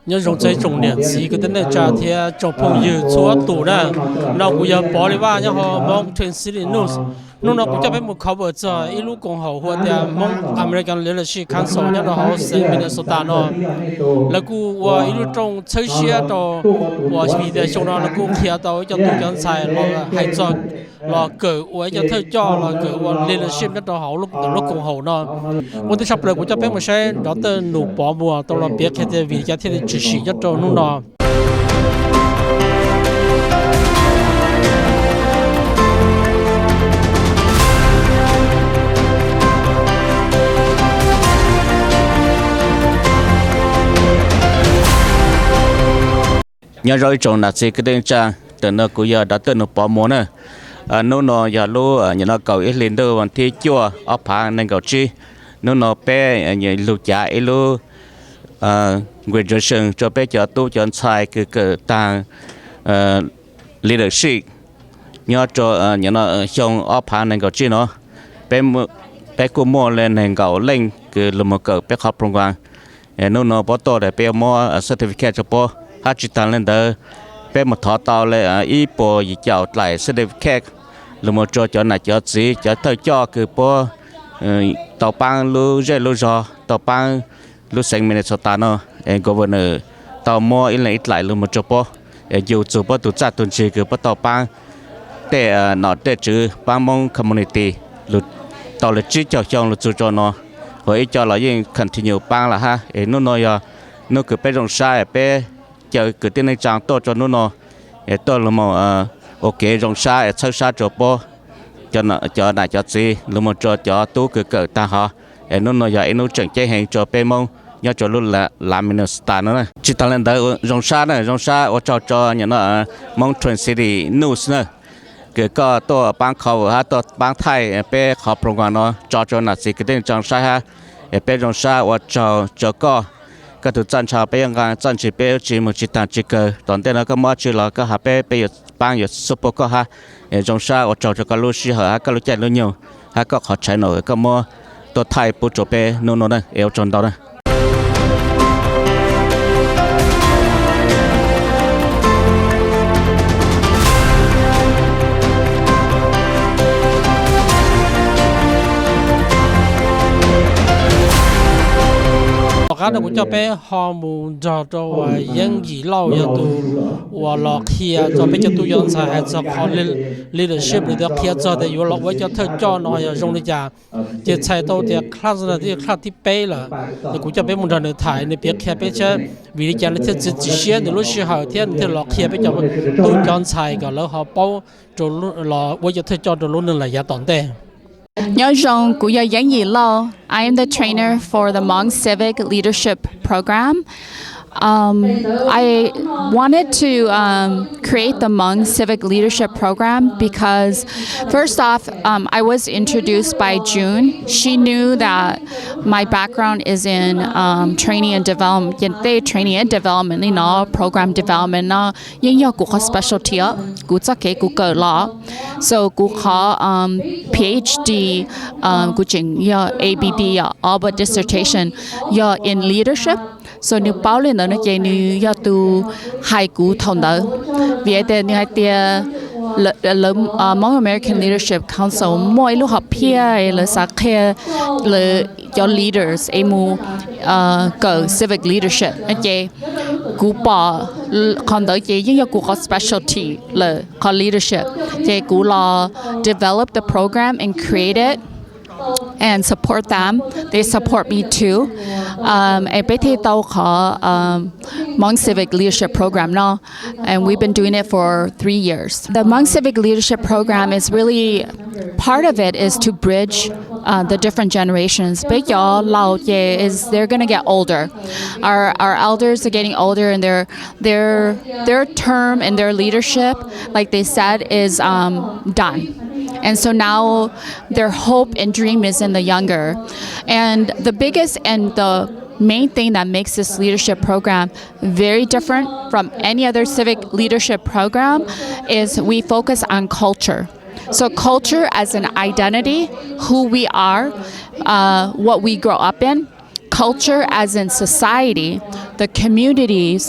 nhớ rong chơi trồng niệm xí cái tên này trả thì trồng phong dư chúa tủ nè nó cũng giờ bỏ đi vào nhá họ mong thuyền xí đi news nó cũng cho biết một khẩu vợ cho ít lúc còn hậu hoặc là mong American Leadership Council nhá đó họ sẽ Minnesota nó là cú và ít lúc trong chơi xe đó và vì để trong đó là cú kia đó cho tụi con xài là hay cho là cử và cho thơ cho là cử và leadership nhá đó họ lúc còn hậu nó một cái sắp lại cũng cho biết một xe đó tên nụ bỏ mùa tôi là biết cái vì cái thì chỉ sĩ nhất cho nó nhớ rồi trong là gì cái tên trang từ nó cũng giờ đã tên nó bỏ món nè nó giờ lúa nhà nó cầu ít lên đâuวันที่จั่วở phá nên cầu chi nó bé nhà lúa chả lúa graduation cho bé cho tu cho sai cái tang leadership nhớ cho nhà nó trong ở phá nên cầu chi nó bé cũng mua lên nên cầu lên cái lúa mà cầu bé học program nó bỏ to để bé mua certificate cho bé hát chỉ tăng lên đó bé một thọ tàu lên ý bộ gì chào lại certificate là một cho này cho gì cho thời cho cứ bộ tàu băng lu dễ lu gió tàu băng lu sinh Minnesota nó governor tàu mua ít lại lu một cho bộ dù chủ bộ tụ chặt tuần chỉ cứ bộ tàu băng để nó để chữ băng mong community lu tàu là chỉ cho lu chủ cho nó rồi cho là những continue băng là ha nó nói nó cứ bé rong sai bé chờ cứ tên này trang to cho nó to là một ok rong sai sơ sa cho po cho này cho gì là một cho tú cứ cỡ ta họ nó giờ nó chẳng chơi hàng cho pe mông nhớ cho luôn là làm Minnesota nữa chỉ ta lên tới rong sa ở cho nhà nó mong Twin City News nữa cái có to bang khẩu ha to bang Thái pe khẩu program nó cho là gì cái tên trang sai ha pe rong sa ở cho có cái thứ chân chào bây giờ chân chỉ bây chỉ một chỉ tàn chỉ cơ tận đây nó có mất chỉ là cái hạt bây giờ bang giờ super có ha trong sa ở trong cái lúa xí hở cái lúa chạy lúa nhiều ha có họ chạy nổi cái mua tôi thay bút chỗ bây nó đây eo trong đó đây cái đó cũng cho bé họ muốn cho những gì lâu giờ tu và lọ kia cho bé cho tu dân xã hay cho họ leadership để được kia cho để yêu lọ với cho thợ cho nó giờ dùng đi chả chỉ chạy đâu thì class là thì class thì bé là thì cũng cho bé muốn ra nơi thải nơi biết kia bé chứ vì đi chả là thì chỉ xuyên thì lúc xưa họ thì lọ kia bé cho tu dân xã cái lỡ họ bao cho lọ với cho thợ cho rồi luôn là giá tốn tiền nhớ rằng cũng như gì lo I am the trainer for the Hmong Civic Leadership Program. I wanted to create the Hmong Civic Leadership Program because, first off, I was introduced by June. She knew that my background is in training and development, training and development, program development. Nhưng mà cũng có specialty, cũng chắc cái cũng có law, so cũng có PhD, cũng chính ABD, Albert dissertation, in leadership. So nếu bảo lên đó nó chỉ nếu do tu hai cú thông đó, vì thế nếu hai tia Hmong American Leadership Council mỗi lúc họp here là sát kia là cho leaders emu cờ civic leadership anh chị cú bỏ còn tới chị nhưng cú có specialty là có leadership chị cú là develop the program and create it and support them. They support me too. And bây giờ tôi có Hmong Civic Leadership Program now, and we've been doing it for 3 years. The Hmong Civic Leadership Program is really, part of it is to bridge the different generations. Bây giờ lão is they're going to get older. Our elders are getting older, and their term and their leadership, like they said, is done. And so now their hope and dream is in the younger. And the biggest and the main thing that makes this leadership program very different from any other civic leadership program is we focus on culture. So culture as an identity, who we are, what we grow up in. culture as in society, the communities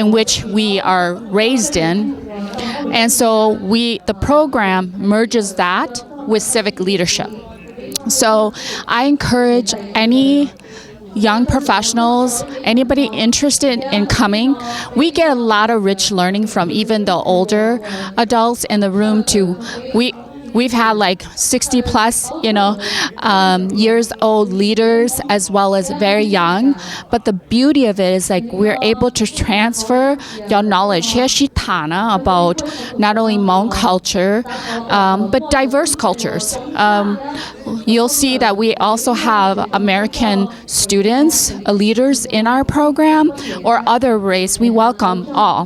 in which we are raised in. And so the program merges that with civic leadership. So I encourage any young professionals, anybody interested in coming. We get a lot of rich learning from even the older adults in the room too. We've had like 60 plus, years old leaders as well as very young. But the beauty of it is like we're able to transfer your knowledge here Shitana about not only Hmong culture, but diverse cultures. You'll see that we also have American students, leaders in our program, or other race. We welcome all.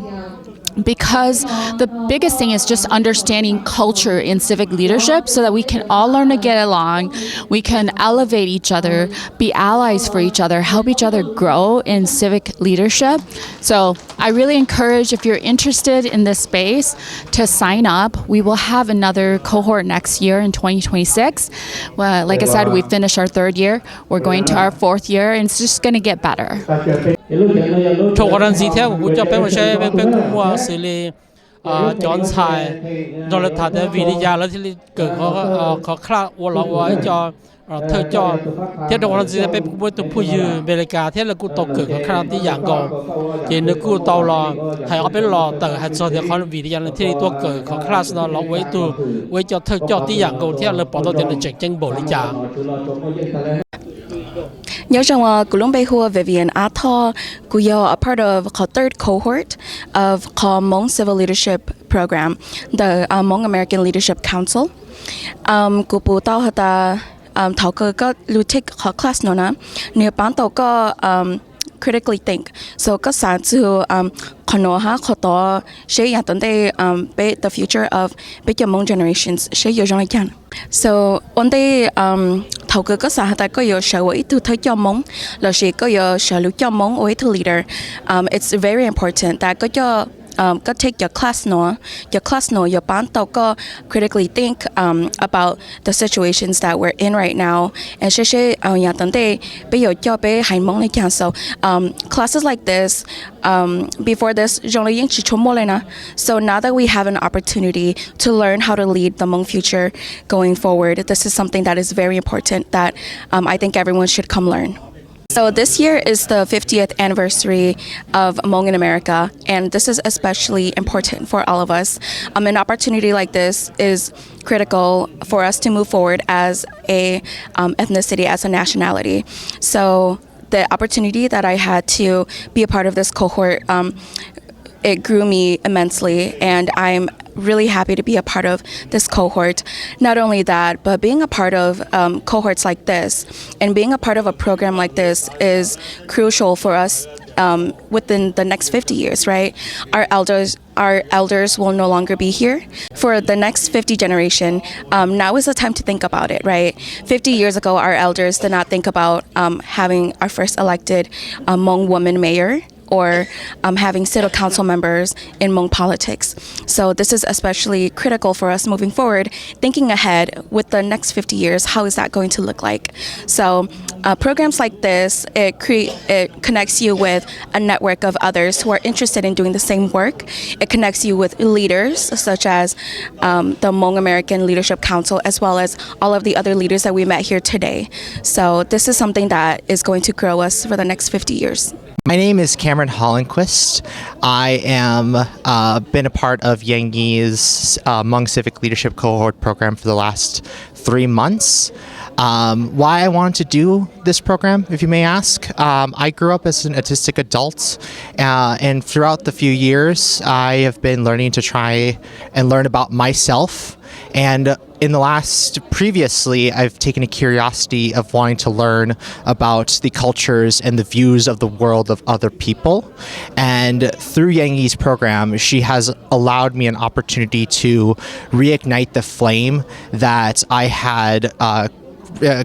Because the biggest thing is just understanding culture in civic leadership so that we can all learn to get along, we can elevate each other, be allies for each other, help each other grow in civic leadership. So I really encourage, if you're interested in this space, to sign up. We will have another cohort next year in 2026. Well, like I said, we finished our third year. We're going to our fourth year, and it's just going to get better. Cho cái gì theo của cho bé mà sẽ bé cũng mua xử lý chọn xài rồi là thà để vì đi ra là thì cỡ có khác của nó với cho thời cho theo đó là gì bé cũng mua tụi phụ nữ về lại cả theo là cũng tàu cỡ có khácที่อย่างก่อนchỉ nếu cũng tàu là hayเอาไปรอแต่ให้cho thìเขาvì đi ra làที่ตัวcỡ có khác nóเราvới cho thời choที่อย่างก่อนtheo là bỏ tàu tiền là chạy chân bộ đi ra. Nhớ rằng Columbia Hua Vivian Atho Kuyo a part of the third cohort of the Hmong Civil Leadership Program, the Hmong American Leadership Council. Kupu tao hata thảo cơ có lưu thích họ class nó na, nếu bán tao có critically think. So có sản zu kono ha koto she ya tonde be the future of big Hmong generations she yo jong yan. So one day thầu cơ có sản hata có yo sở với tu thấy cho Hmong là she có yo sở lưu cho Hmong với tu leader. It's very important that có cho go take your class no your ban tao go critically think about the situations that we're in right now and she ya tante be yo cho be hai Hmong le kyang. So classes like this before this so now that we have an opportunity to learn how to lead the Hmong future going forward, this is something that is very important that I think everyone should come learn. So this year is the 50th anniversary of Hmong in America, and this is especially important for all of us. An opportunity like this is critical for us to move forward as a ethnicity, as a nationality. So the opportunity that I had to be a part of this cohort, it grew me immensely, and I'm really happy to be a part of this cohort. Not only that, but being a part of cohorts like this and being a part of a program like this is crucial for us within the next 50 years, right? Our elders will no longer be here. For the next 50 generation, now is the time to think about it, right? 50 years ago, our elders did not think about having our first elected Hmong woman mayor, or having city council members in Hmong politics. So this is especially critical for us moving forward, thinking ahead with the next 50 years, how is that going to look like? So programs like this, it connects you with a network of others who are interested in doing the same work. It connects you with leaders such as the Hmong American Leadership Council, as well as all of the other leaders that we met here today. So this is something that is going to grow us for the next 50 years. My name is Cameron Hollenquist. I am been a part of Yang Yi's Hmong Civic Leadership Cohort program for the last 3 months. Why I wanted to do this program, if you may ask. I grew up as an autistic adult, and throughout the few years, I have been learning to try and learn about myself. And in the previously, I've taken a curiosity of wanting to learn about the cultures and the views of the world of other people. And through Yang Yi's program, she has allowed me an opportunity to reignite the flame that I had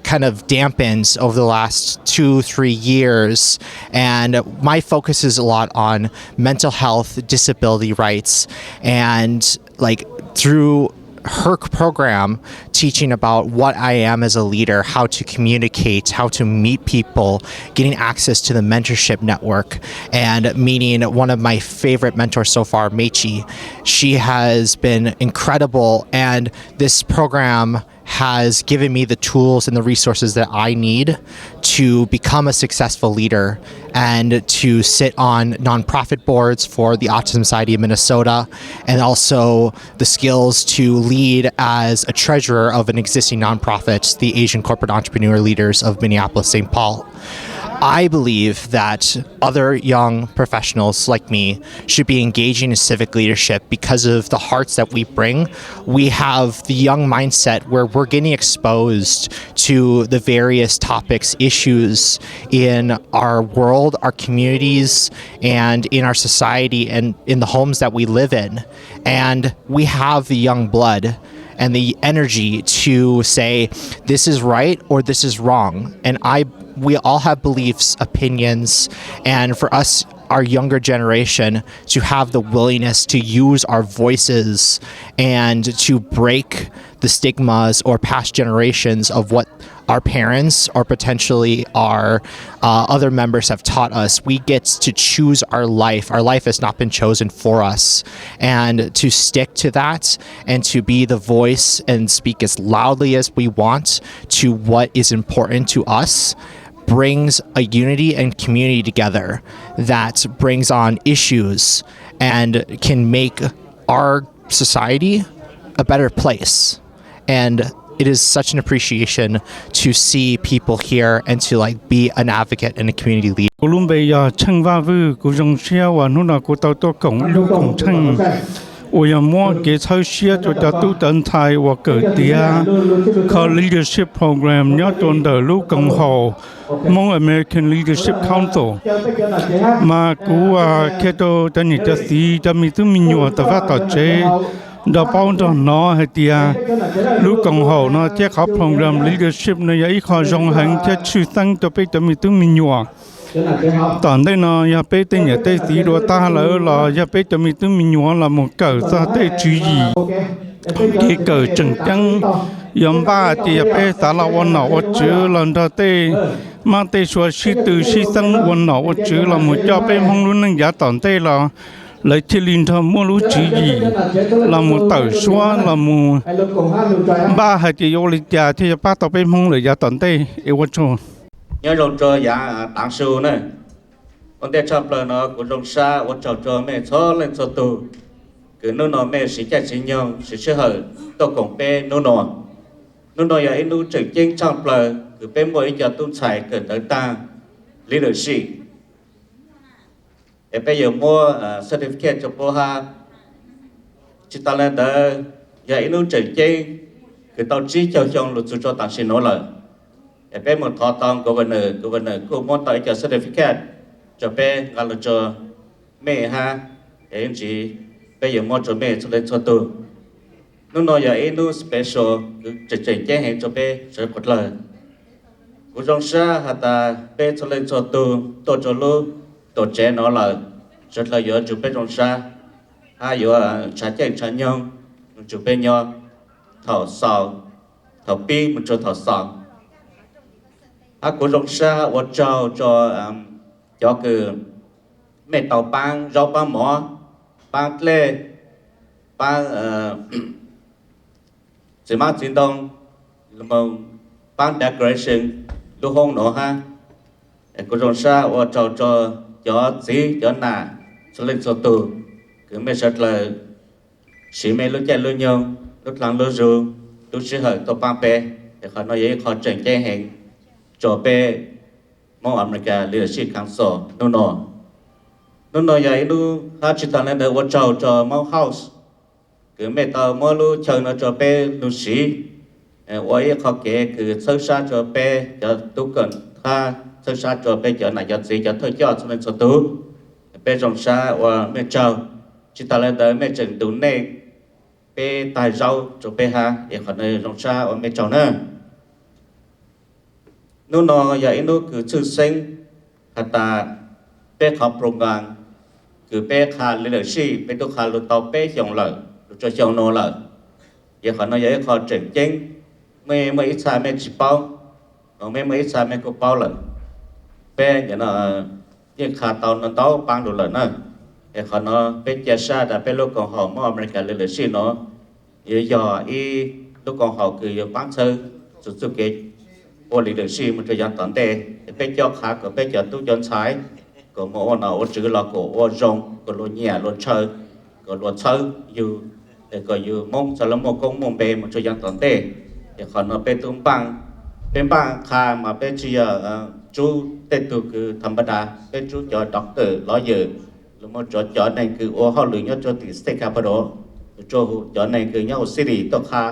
kind of dampens over the last 2-3 years, and my focus is a lot on mental health, disability rights, and like through her program teaching about what I am as a leader, how to communicate, how to meet people, getting access to the mentorship network, and meeting one of my favorite mentors so far, Mechi. She has been incredible, and this program has given me the tools and the resources that I need to become a successful leader and to sit on nonprofit boards for the Autism Society of Minnesota, and also the skills to lead as a treasurer of an existing nonprofit, the Asian Corporate Entrepreneur Leaders of Minneapolis-St. Paul. I believe that other young professionals like me should be engaging in civic leadership because of the hearts that we bring. We have the young mindset where we're getting exposed to the various topics, issues in our world, our communities, and in our society and in the homes that we live in. And we have the young blood and the energy to say this is right or this is wrong. And we all have beliefs, opinions, and for us, our younger generation, to have the willingness to use our voices and to break the stigmas or past generations of what our parents or potentially our other members have taught us. We get to choose our life. Our life has not been chosen for us. And to stick to that and to be the voice and speak as loudly as we want to what is important to us brings a unity and community together that brings on issues and can make our society a better place. And it is such an appreciation to see people here and to be an advocate and a community leader. Colombia Changva Vu Gujongxia wa nuna ko tao to kong lu kong chang. 我要摸给超些就叫都等台我个dia call leadership program 要做的路更好 Hmong American Leadership Council มากูแค่ตัวตอนนี้จะสีจะมีตัวมีหยวดแต่ว่าต่อเจดาวเป้าดาวน้อให้เดียลูกกองหอเนาะเจ้าเขาโปรแกรม leadership เนี่ยยังอีกข้อจงหังเจ้าชื่อตั้งตัวไปจะมีตัวมีหยวด ตอนได้นอย่าไปเต้นอย่าเต้นสีรัวตาเลยหรออย่าไปจะมีตัวมีหยวดละหมดเกิดซะเต้จุยที่เกิดจังจังยอมบ้าที่อย่าไปสารวันหนาวเจอหลังจากเต้มาเต้ชัวชีตื่นชีสังวันหนาวเจอละหมดจะไปห้องนู้นนั่งยาตอนเต้ละเลยที่ลินทำมั่วรู้จุยละหมดเต่าชัวละหมดบ้าให้ที่โยลิจาที่จะป้าต่อไปห้องเลยยาตอนเต้เอวชน nhớ rong cho giá tảng sưu này, ông để chọn lời nó của rong sa, ông chọn cho mẹ cho lên cho tù, cứ nó mẹ sĩ chạy sĩ nhung, sĩ hở, tôi cũng bé nó giờ anh nó trực chính chọn lời, cứ bé mỗi giờ tuân xài cứ tới ta, leadership, để bây giờ mua certificate cho bố ha, chỉ ta lên đó, giờ anh nó trực chính, cứ tao chỉ cho chọn luật cho tảng sĩ nó lời. Bé một thọ tòng governor cũng muốn tới cho certificate cho bé gọi là cho mẹ ha để anh chị bây giờ muốn cho mẹ cho lên cho tôi nó nói giờ anh nó special chỉ chế hàng cho bé sẽ có lời cũng trong xa hạt ta bé cho lên cho tôi cho lu tôi chế nó là rất là giờ chụp bé trong xa ha giờ trả tiền trả nhung chụp bé nhau thảo sào thảo pi một chỗ thảo sào cô rong sa và cho cái mẹ tàu bang rau bang mỏ bang lê bang chỉ mang chiến đông mà bang decoration lu hong nọ ha cô rong sa và cho gì cho nà cho lên cho tù cứ mẹ rất là chỉ mẹ lúc chạy lúc nhung lúc lăng lúc ru lúc chỉ hỏi tàu bang pe để họ nói vậy họ chỉnh chạy hàng cho bé Hmong America Leadership Council nó vậy nó hát chỉ tao lên được watch out cho Hmong House cứ mẹ tao mua lu chờ nó cho bé lu sĩ vậy họ kể cứ sơ sát cho bé cho tu cần ha sơ sát cho bé cho này cho gì cho thôi cho nên cho tu bé trong xa và mẹ chào chỉ tao lên được mẹ chừng tu này bé tài rau cho bé ha để họ nơi trong xa và mẹ chào nữa nó vậy nó cứ chữ sinh hạt ta bé học program cứ bé khai leadership bé tôi khai luật tàu bé chọn lợi cho chọn nó lợi giờ họ nói giờ họ chuyển chính mấy mấy ít sai mấy chỉ bao mấy mấy ít sai mấy có bao lần bé giờ nó những khá tàu nó tàu bằng đồ lần nữa giờ họ nó bé chia sẻ đã bé lúc còn họ mà America lên lịch sử nó giờ ý lúc còn họ cứ bán sơ chút chút cái ô lịch sử một thời gian tận tệ bé cho khá của bé cho tu chân trái của một nào ô chữ là của ô rong của lô nhẹ lô chơi của lô chơi dù để có dù mong cho một công mong bề một thời gian tận tệ để họ nó bé tung bằng bên bang khai mà bé chỉ chú tên tu cứ thầm đa bé chú cho doctor lawyer lúc mà cho này cứ ô họ luyện cho từ state capital cho này cứ nhau city to kha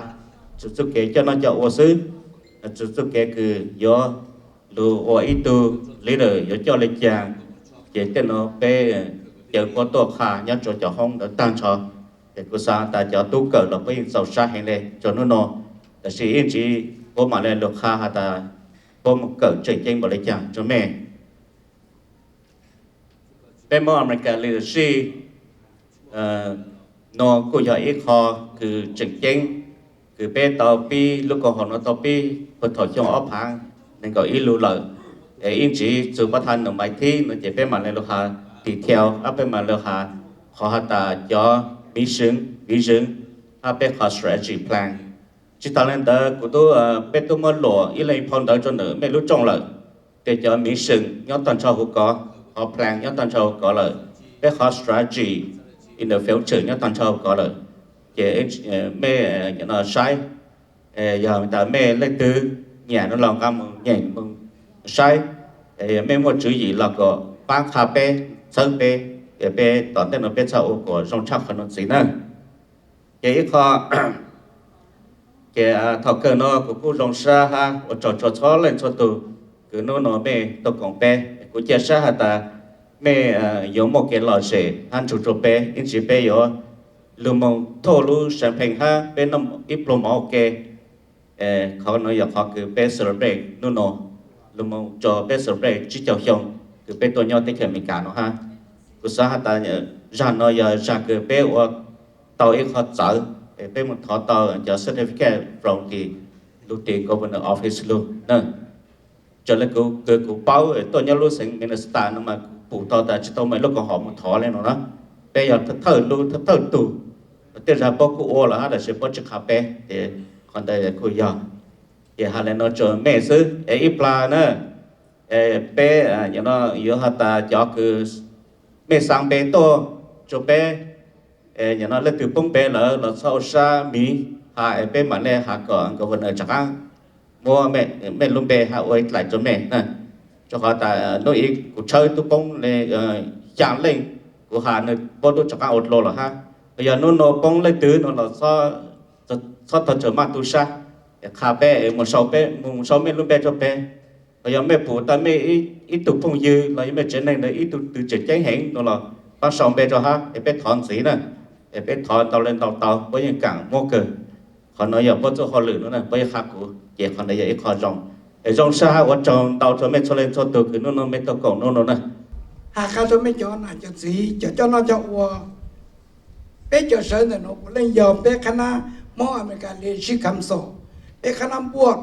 chú kế cho nó cho ô sư chú kế cứ do lu ô ít tu leader do cho lên chàng chỉ tên nó bé giờ có to kha nhau cho hông để tăng cho để cô sa ta cho tu cờ là bây giờ sa hiện lên cho nó là chỉ chỉ có mà lên lục kha ta có một cờ chơi chơi một lấy chàng cho mẹ bên mô America leadership nó có giờ ít khó cứ chỉnh chỉnh cứ bên tàu pi lúc còn họ nó tàu pi phần thổi trong ốp hàng nên có ít lưu lợi để in chỉ sự bắt thành ở bài thi nó chỉ bên mà lên lục hà thì theo áp bên mà lục hà họ ta cho vision áp bên họ strategy plan chỉ ta lên đó của tôi bên tôi mới lộ ý lấy phong đó cho nữa mấy lúc trong lợi để cho mission nhóm toàn châu có họ plan nhóm toàn châu có lợi bên họ strategy in the future nhóm toàn châu có lợi chỉ mẹ nó sai giờ người ta mẹ lấy từ nhà nó làm cam nhảy mừng sai mẹ một chữ gì là có bán cà phê sơn phê để tận tên nó bên sau của trong chắc nó gì nữa cái khó cái thọ cơ nó của cô rong sa ha ở cho lên cho tụ cứ nó mẹ tôi còn bé của chia sẻ ha ta mẹ dùng một cái lò sè han chủ bé in chỉ bé yo lu mong thô lu sản phẩm ha bên nó ít lom okเขาnói giờ họ cứ bé celebrate nó lu mong cho bé celebrate chỉ cho xong cứ bé tôi nhau tới khi mình cả nó ha của sa ha ta nhớ ra nó giờ ra cứ bé ở tàu ít họ sợ bé một thọ tàu cho certificate from the Lieutenant Governor Office luôn nè cho nên cô báo tôi nhớ lúc sinh minister nó mà phụ tàu ta chỉ tàu mấy lúc còn họ một thọ lên nó bây giờ thở tù tiếp ra bao cô ô là đã sẽ bắt chước hấp bé thì còn đây là cô giờ thì hà lên nó cho mẹ xứ ít pla nữa bé như nó yếu hạt ta cho cứ mẹ sang bé to cho bé như nó lên từ bông bé là sau xa mi hà bé mà này hà còn có vấn đề chắc ăn mua mẹ luôn bé hà ơi lại cho mẹ nè cho họ ta nói ít của chơi tu bông này chạm lên của hà này bao tôi chắc ăn ột lô là ha bây giờ nó bông lên từ nó là sao thật trở mặt tu sa khá bé một số mẹ luôn bé cho bé bây giờ mẹ phụ ta mẹ ít tu phong dư là mẹ trên này là ít tu từ trên trái hẹn nó là bắt xong bé cho ha bé thọn gì nè bé thọn tàu lên tàu với những cảng mua cờ họ nói giờ bắt cho họ lử nữa nè bây giờ khác của chị họ nói giờ ít họ rong xa ở trong tàu cho mẹ cho lên cho từ cái nó mẹ tàu cổng nó nè khai cho mẹ cho là cho gì cho nó cho bé cho sơn này nó lên giờ bé khả năng mua America liên sĩ cầm sổ bé khả năng buộc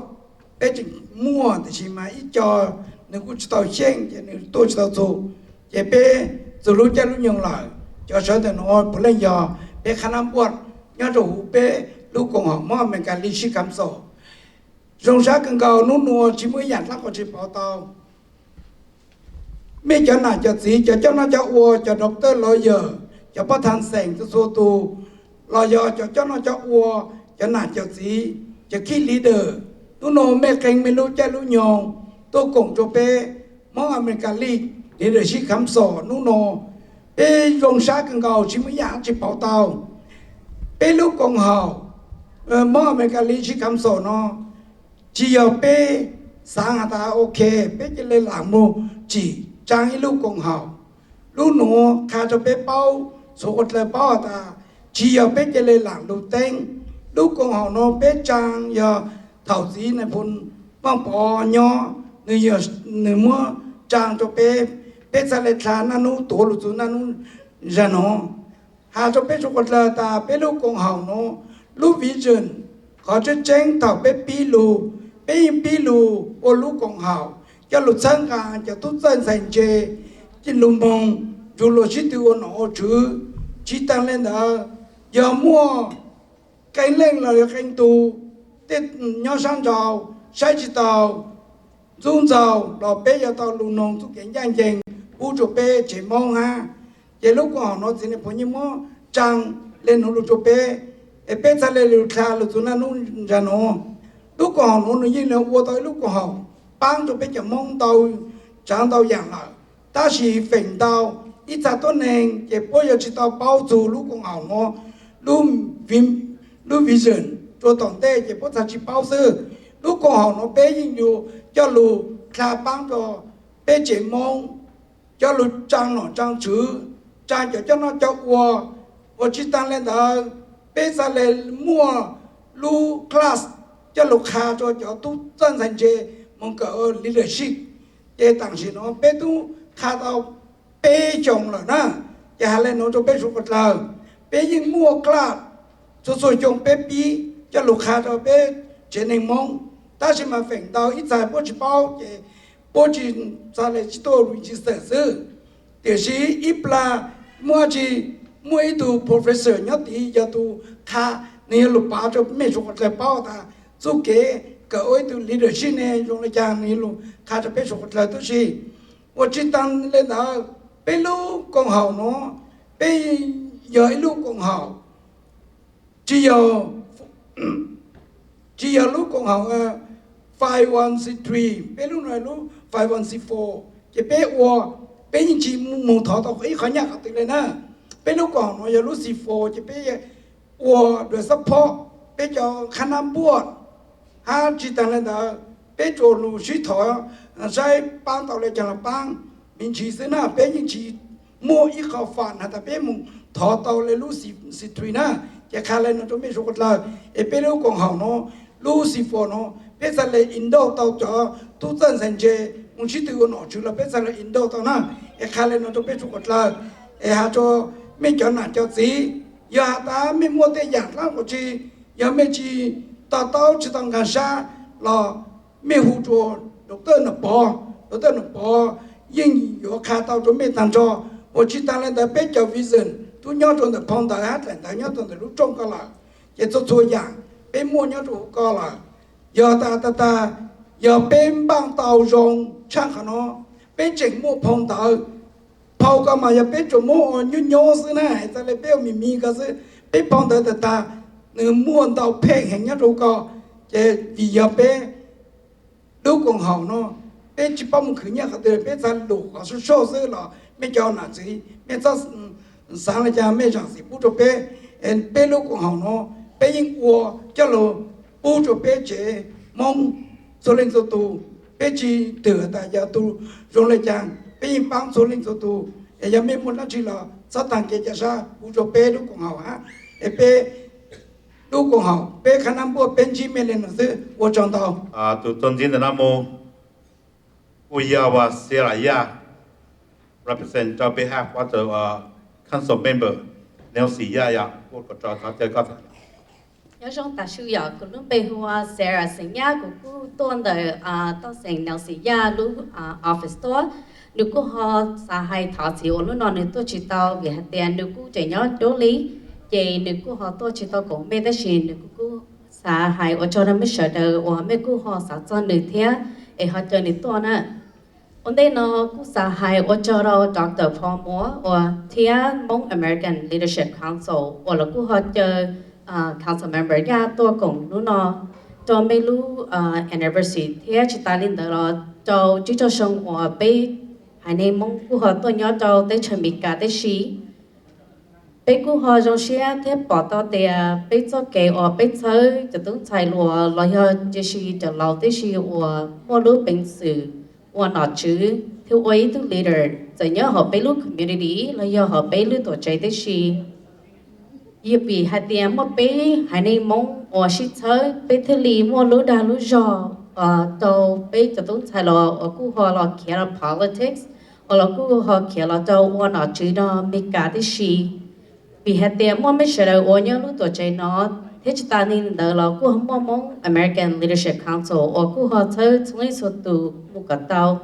bé chỉ mua thì chỉ mà ít cho nếu cũng tàu xanh thì nếu tôi tàu tù thì bé từ lúc cha lúc nhung lại cho sơn này nó lên giờ bé khả năng buộc nhớ đủ bé lúc còn họ mua America liên sĩ cầm sổ rong sa cần cầu nút nua chỉ mới nhận lắc còn chỉ bảo tàu mấy cho nào cho gì cho nó cho uo cho doctor lo giờ cho bắt thành sành cho số tu lo giờ cho nó cho uo cho nào cho gì cho khi leader tu nó mẹ kênh mẹ lu cha lu nhong tôi cùng cho bé mong America League để được sĩ khám sổ nu nó bé rong sa cần cầu chỉ mới nhận chỉ bảo tàu bé lúc còn hậu mong America League sĩ khám sổ nó chỉ ở bé sáng hạt ta ok bé chỉ lên làm mù chỉ trang ít lúc còn hậu lúc nó khá cho bé bao số một lời bao ta chỉ ở bé chỉ lên làm đầu tên lúc còn hậu nó bé trang giờ thảo gì này phun băng bò nhỏ người giờ người mua trang cho bé sẽ lên thà nanu tổ lụt nanu ra nó hà cho bé số một lời ta bé lúc còn hậu nó lu vision họ cho tranh thảo bé pi lu ô lu công hào cho lu sang cả cho tu dân thành chế chỉ lu mong dù lu chỉ tiêu nó chữ chỉ tăng lên đó giờ mua cái lên là cái tu tết nhau sang giàu sai chỉ tàu dung giàu đó bé giờ tàu lu nông tu kiến giang dèn u cho bé chỉ mong ha chỉ lúc họ nó chỉ là bao nhiêu mò trang lên nó lu cho bé bé ta lên lu khai lu tu na nu ra nó lúc họ nó như là vô tới lúc họ bán cho bé chỉ mong tàu trang tàu dạng là ta chỉ phèn tàu ít ta tốt nên chỉ bây giờ chỉ tàu bao dù lúc họ nó lu vision cho tổng tế chỉ bây giờ chỉ bao sư lúc họ nó bé như nhiều cho lu khai bán cho bé chỉ mong cho lu trang nó trang chữ trang cho nó cho我去当然的，别再来摸录 class， 叫录卡做叫都赞成这门个 leadership， 这当时呢，别都看到别种了呢，也还来弄做别说不了，别因摸 class， 就用别比叫录卡做别这能蒙，但是嘛分到一再不去包这，不去再来去多位置设施，就是一不啦摸去。mỗi tu professor nhớ tí giờ tu kha nên lúc bảo cho mấy số cái bảo ta chú kế cái ôi tu leadership này trong cái trang này lúc kha cho mấy số cái tu gì, tôi chỉ tăng lên đó bây lúc con học nó bây giờ lúc con học chỉ giờ lúc con học 5163 bây lúc này lúc 5164 chỉ bây những chỉ muốn thọ tao ấy khỏi nhắc từ lên na bây lúc còn nó giờ lúc xì phô chỉ bây giờ được support bây giờ khả năng buồn ha chỉ tăng lên đó bây giờ lúc suy thoái sai ban đầu lại chẳng là ban mình chỉ xin na bây giờ chỉ mua ít khẩu phản hay là bây giờ thọ tàu lại lúc xì thủy na chỉ khá lên nó cho mấy số cái là bây lúc còn học nó lúc xì phô nó bây giờ lại in đâu tàu cho tu dân sinh chế muốn chỉ từ nó chứ là bây giờ lại in đâu tàu na khá lên nó cho mấy số cái là ha cho mình cho nào cho gì giờ ta mình mua tiền giản lắm của chị giờ mình chỉ tao chỉ tao ngàn sa là mình hỗ trợ doctor nó bỏ nhưng giờ khai tao cho mình tăng cho của chị tăng lên tới bây giờ vision tôi nhớ trong được phong đại hát lên tới nhớ trong được lúc trong cái là giờ cho thôi giảng bên mua nhớ trong cái là giờ ta giờ bên bang tàu rong chẳng hạn nó bên chỉnh mua phong đại phao cái mà giờ bé chỗ mua nhô xí này, giờ lại bé mì cái xí, bé phong tới ta, người mua tàu phê hình nhất rồi co, cái vì giờ bé lúc còn học nó, bé chỉ bao một khứ nhá cái từ bé ra lũ có số xí là, mấy cháu nào gì, mấy cháu sáng là cha mấy cháu gì bút cho bé lúc còn học nó, bé những ua cho lo bút cho bé chế mong số lên số tu, bé chỉ từ tại giờ tu rồi lại chàng. Bây bang số linh số tu, giờ mình muốn nói chỉ là sát tăng cái gì sao, u cho bé lúc còn học ha, bé lúc còn học, bé khả năng bữa bên chỉ mình lên là gì, u chọn tàu. Tu tôn chính là mô, Uya và Seraya represent on behalf of the council member Nelson Yaya, u có cho thảo chơi có thể. nhớ trong ta sử dụng của lúc bây hoa Sarah sinh nhá của cô tuần đời tao sinh Nelson Yaya lúc office đó nếu cô họ xã hay thảo chỉ ở lúc nào nếu tôi chỉ tao vì hạt tiền nếu cô chỉ nhớ đối lý vậy nếu cô họ tôi chỉ tao cũng biết đấy nếu cô xã hay ở chỗ đó mới sợ đời ở mấy cô họ xã cho người thế để họ cho người tôi nè ở đây nó cô xã hay ở chỗ đó Dr. Paul Moore ở thế Hmong American Leadership Council ở là cô họ chơi council member ya tôi cũng lúc nào cho mấy lúc anniversary thế chỉ ta lên đó cho chỉ cho sống ở bên hai anh em mong cô họ tôi nhớ cho tới chuẩn bị cả tới xí bé cô họ trong xí thế bỏ tao để bé cho kẻ ở bé chơi cho tôi xài lúa lo cho chỉ xí cho lâu tới xí ở mua lúa bình sử ở nọ chứ thiếu ấy tôi leader rồi nhớ họ bé lúa community lo cho họ bé lúa tổ chức tới xí giờ bị hai tiền mua bé hai anh em mong ở xí chơi bé thế li mua lúa đa lúa giò tàu bé cho tôi xài lúa ở cô họ lo care politics ở là cô họ kia là tàu ở nó chỉ nó mình cả cái gì vì hết tiền mua mấy sự ở nhớ lúc tuổi trẻ nó thế chỉ ta nên đỡ là cô không mong American Leadership Council or cô họ chơi chúng ấy số tụ một cái tàu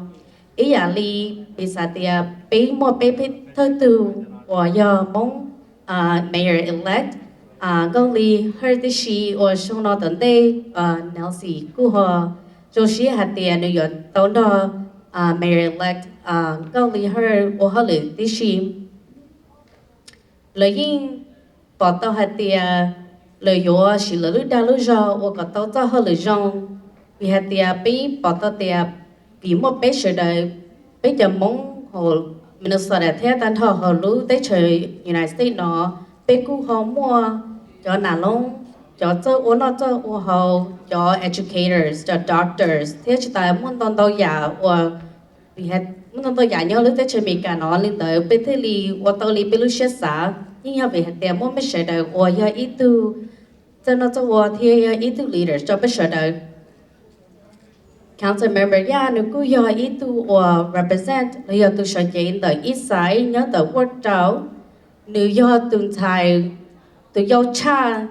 ý là li bị sao thì bị một bị thôi tụ or giờ mong mayor elect có li hơi tí xí or xong nó tận đây Nelsie cô họ cho xí hạt tiền New York tàu đó mayor elect có li hơi or hơi li tí xí lời in bỏ tàu hạt tiền lời yo chỉ là lúc đa lúc giờ và có tàu cho hơi lời rong vì hạt tiền bị bỏ tàu tiền bị một bé sợi đời bé giờ mong hồ Minnesota thế tan thọ hồ lú tới trời United States nó bé cú hồ mua cho nà long cho ô nó cho ô hồ cho educators cho doctors thế chỉ tại muốn tàu tàu giả và vì hạt muốn tàu tàu giả nhớ lúc tới trời Mỹ cả nó lên tới bé thế li và tàu li bé lúc xét xã nhưng mà về hạt tiền muốn bé sợi đời và giờ ít tu cho nó cho vào thì ít tu leaders cho biết sợ đời council member ya nếu cứ giờ ít tu represent là giờ tu sợ chuyện đời ít sai nhớ đời quốc trào nếu giờ tuần thai tu giờ cha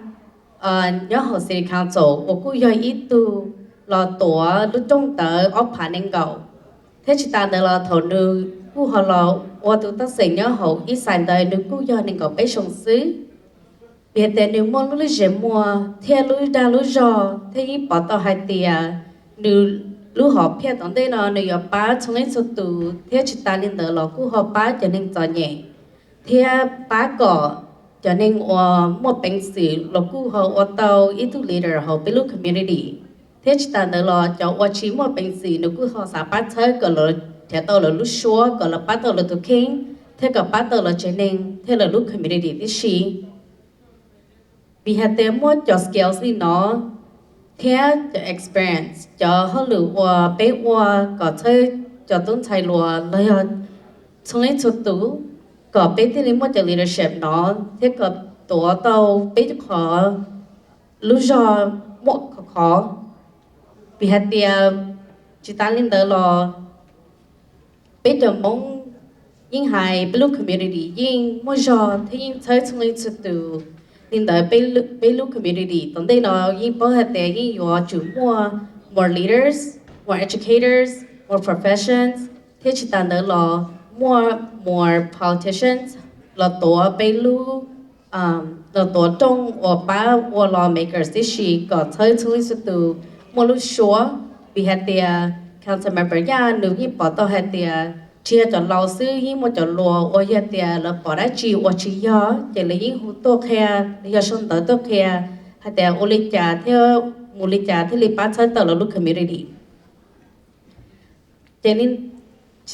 nhớ hồ city council và cứ giờ ít tu là tổ lúc trong tờ ốp phản ứng gạo thế chỉ ta là thầu nữ cứ họ là và tu tác sinh nhớ hồ ít sai đời nếu cứ giờ nên có bé sông xứ bây giờ nếu muốn lúc dễ mua theo lúc đa lúc giò thì bỏ tao hai tia nếu lúc họ phía tận đây nó nếu họ bán trong cái số tụ theo chỉ ta lên tới là cứ họ bán cho nên cho nhẹ theo bán cỏ cho nên một bệnh sĩ là cứ họ tàu ít tu leader họ bên lúc community theo chỉ ta là cho chỉ một bệnh sĩ nếu cứ họ sẽ bán chơi còn là theo tàu là lúc xóa còn là bán tàu là tụ kinh theo cả bán tàu là cho nên theo là lúc community tí xí vì hạt tiền mua cho skills đi nó theo cho experience cho họ lựa qua bé qua có thể cho tuân thay lùa lấy trong ấy chút tú có bé thì mua cho leadership nó thế có tổ tàu bé khó lúc giờ một khó vì hạt tiền chỉ ta lên đó là bé cho mong những hai blue community những mua giờ thì những thấy trong ấy chút tú nên tại bên lúc community tận đây nó những bao hạt tiền những yếu chủ mua more leaders, more educators, more professions thế chỉ tận đó là more politicians là tổ bên lúc là tổ trong và ba và lawmakers thế chỉ có thấy chúng tôi từ một lúc xóa vì hạt tiền council member ya nếu như bỏ tao hạt tiền chia cho lão sư như một chỗ lúa ở nhà tiền là bỏ ra chỉ ở chỉ gió chỉ lấy những hút tốt khe giờ xuân tới tốt khe hay tiền ô lịch trà theo một lịch trà theo lịch bát tới là lúc community cho nên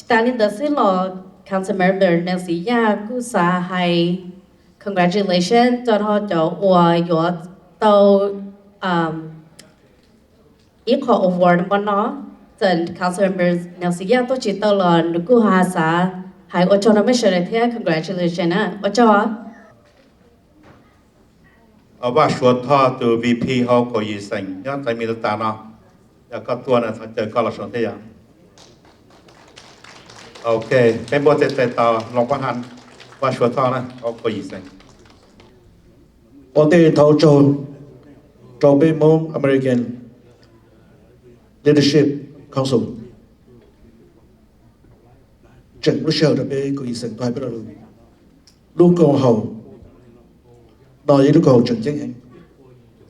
ta nên đó xin là council member Nelsie ya cú sa hay congratulations cho họ cho ở tàu ít họ award mà nó then council members Nelsie ya tôi chỉ tao là nữ cô hà xã hay ở trong nó mới sẽ thế congratulations ở cho ở ba số thọ từ VP họ có ý sinh nhớ tại mình ta nó ya có tuần này sẽ có là số thế ya ok cái bộ tết tao lòng quan hành ba số thọ này họ có ý sinh ở đây thảo cho bên mong American Leadership Council trận lúc sau đó bé có ý sinh toại biết rồi lúc cầu hậu nói lúc cầu trận chính anh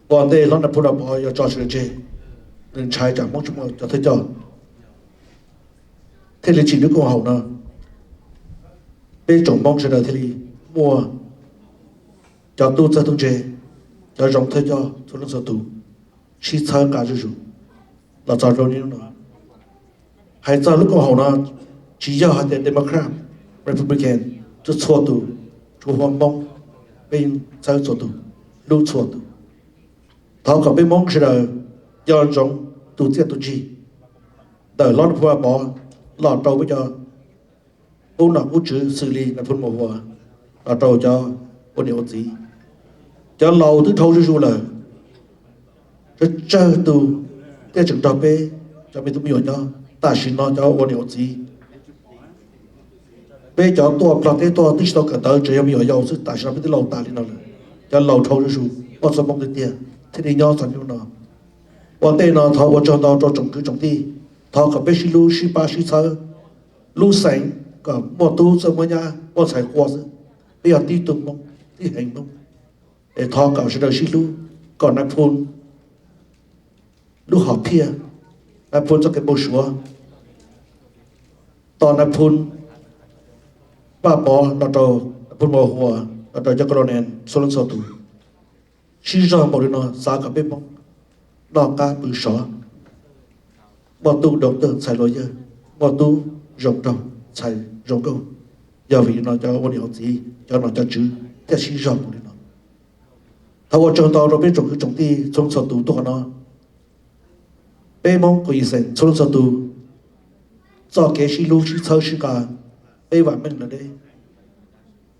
còn đây nó là phụ đạo họ cho sự chế nên trái trả mong chúng cho thấy cho thế là chỉ lúc cầu hậu nó bé trồng mong sẽ đợi thế là mua cho tu cho tu chế cho rong thấy cho tu nó tu chỉ chơi cả rồi là cho rồi như nó hay cho lúc cầu hậu nó chỉ cho hai đảng Democrat Republican cho xóa tu cho hoang mong bên sai xóa tu lưu xóa tu thảo cả bên mong sẽ là do rong tu tiết tu chi đời lót qua bỏ lọt đầu bây giờ u nào u chữ xử lý là phân mồ hòa lọt đầu cho quân điều gì cho lâu thứ thâu chú lời cho chơi tu để chừng đó bé cho mình tụi mình cho ta xin nó cho quân điều gì bây giờ tôi làm thế tôi tích số cả tới chỉ có mình ở giàu sức tại sao biết lâu ta đi nào cho lâu thâu chú 我做梦的爹，天天鸟上有呢。我对呢，他我找到做种子种地，他可别是路是把是车，路线个莫都怎么样，我才活着，不要低动梦，低行梦，他搞是的是路，搞那พุ่路好撇，那พุ่这个不说，到那พุ่，爸爸那到พุ่莫活，那到这个人说了说度，是让某人呢，啥个别梦。nó cá bự sọ một tu đầu tư xài lối giờ một tu rộng đầu xài rộng câu giờ vì nó cho vấn đề học gì cho nó cho chữ thế chỉ rộng của nó thầu ở trong tàu rồi biết trồng trồng đi trong sọt tủ tôi nó bé mong của ý sinh trong sọt tủ do cái xí lú xí sâu xí cả bé vợ mình là đây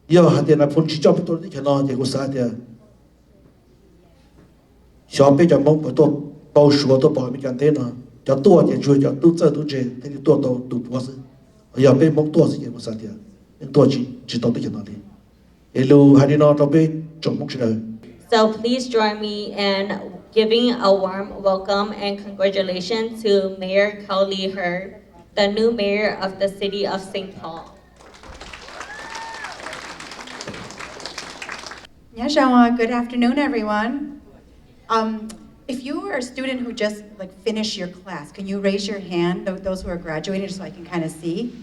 giờ hạt tiền là phun chỉ cho biết tôi cái nó thì có sao thì小辈就忙不多，包书都包没干得呢，叫多点就叫都这都这，他就多到都不是，要被忙多是也不啥的，多知道的在哪里，一路还得拿到被种梦出来。So please join me in giving a warm welcome and congratulations to Mayor Cowley Herb, the new mayor of the city of St. Paul. Good afternoon, everyone. If you are a student who just finished your class, can you raise your hand, those who are graduating, so I can kind of see?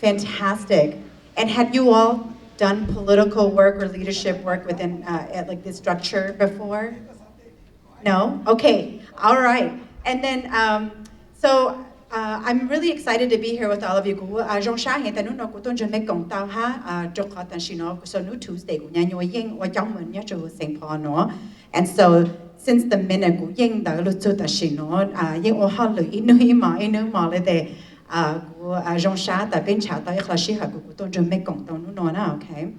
Fantastic. And had you all done political work or leadership work within this structure before? No? Okay, all right. And then, I'm really excited to be here with all of you. And so, since the minute gu ying da lu tu da shi no ying o ha lu inu ma le de gu jong sha da bin cha da ya shi ha gu ton je me kong tong nu no na okay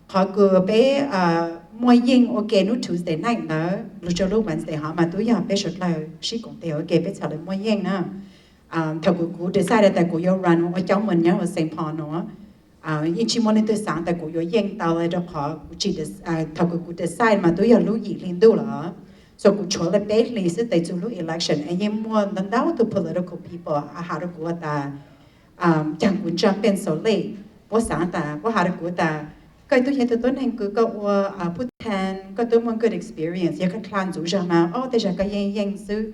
ha gu be mo ying o ke nu Tuesday night na lu cho lu Wednesday ha ma tu ya be shot la shi kong te o ke be cha le mo ying na ta gu decided that gu yo run o chong men ya o St. Paul no in chi mon tu sang ta gu yo yeng ta le do kha chi des ta gu decide ma tu ya lu yi lin du la so gu cho le be li se te zu lu election and yem mo nan da to political people a ha ro gu ta chang gun chang pen so le bo sang ta bo ha ro gu ta kai tu ye tu ton heng gu ko put tan ko tu mon good experience ya ka klan zu ja ma o te ja ka yeng su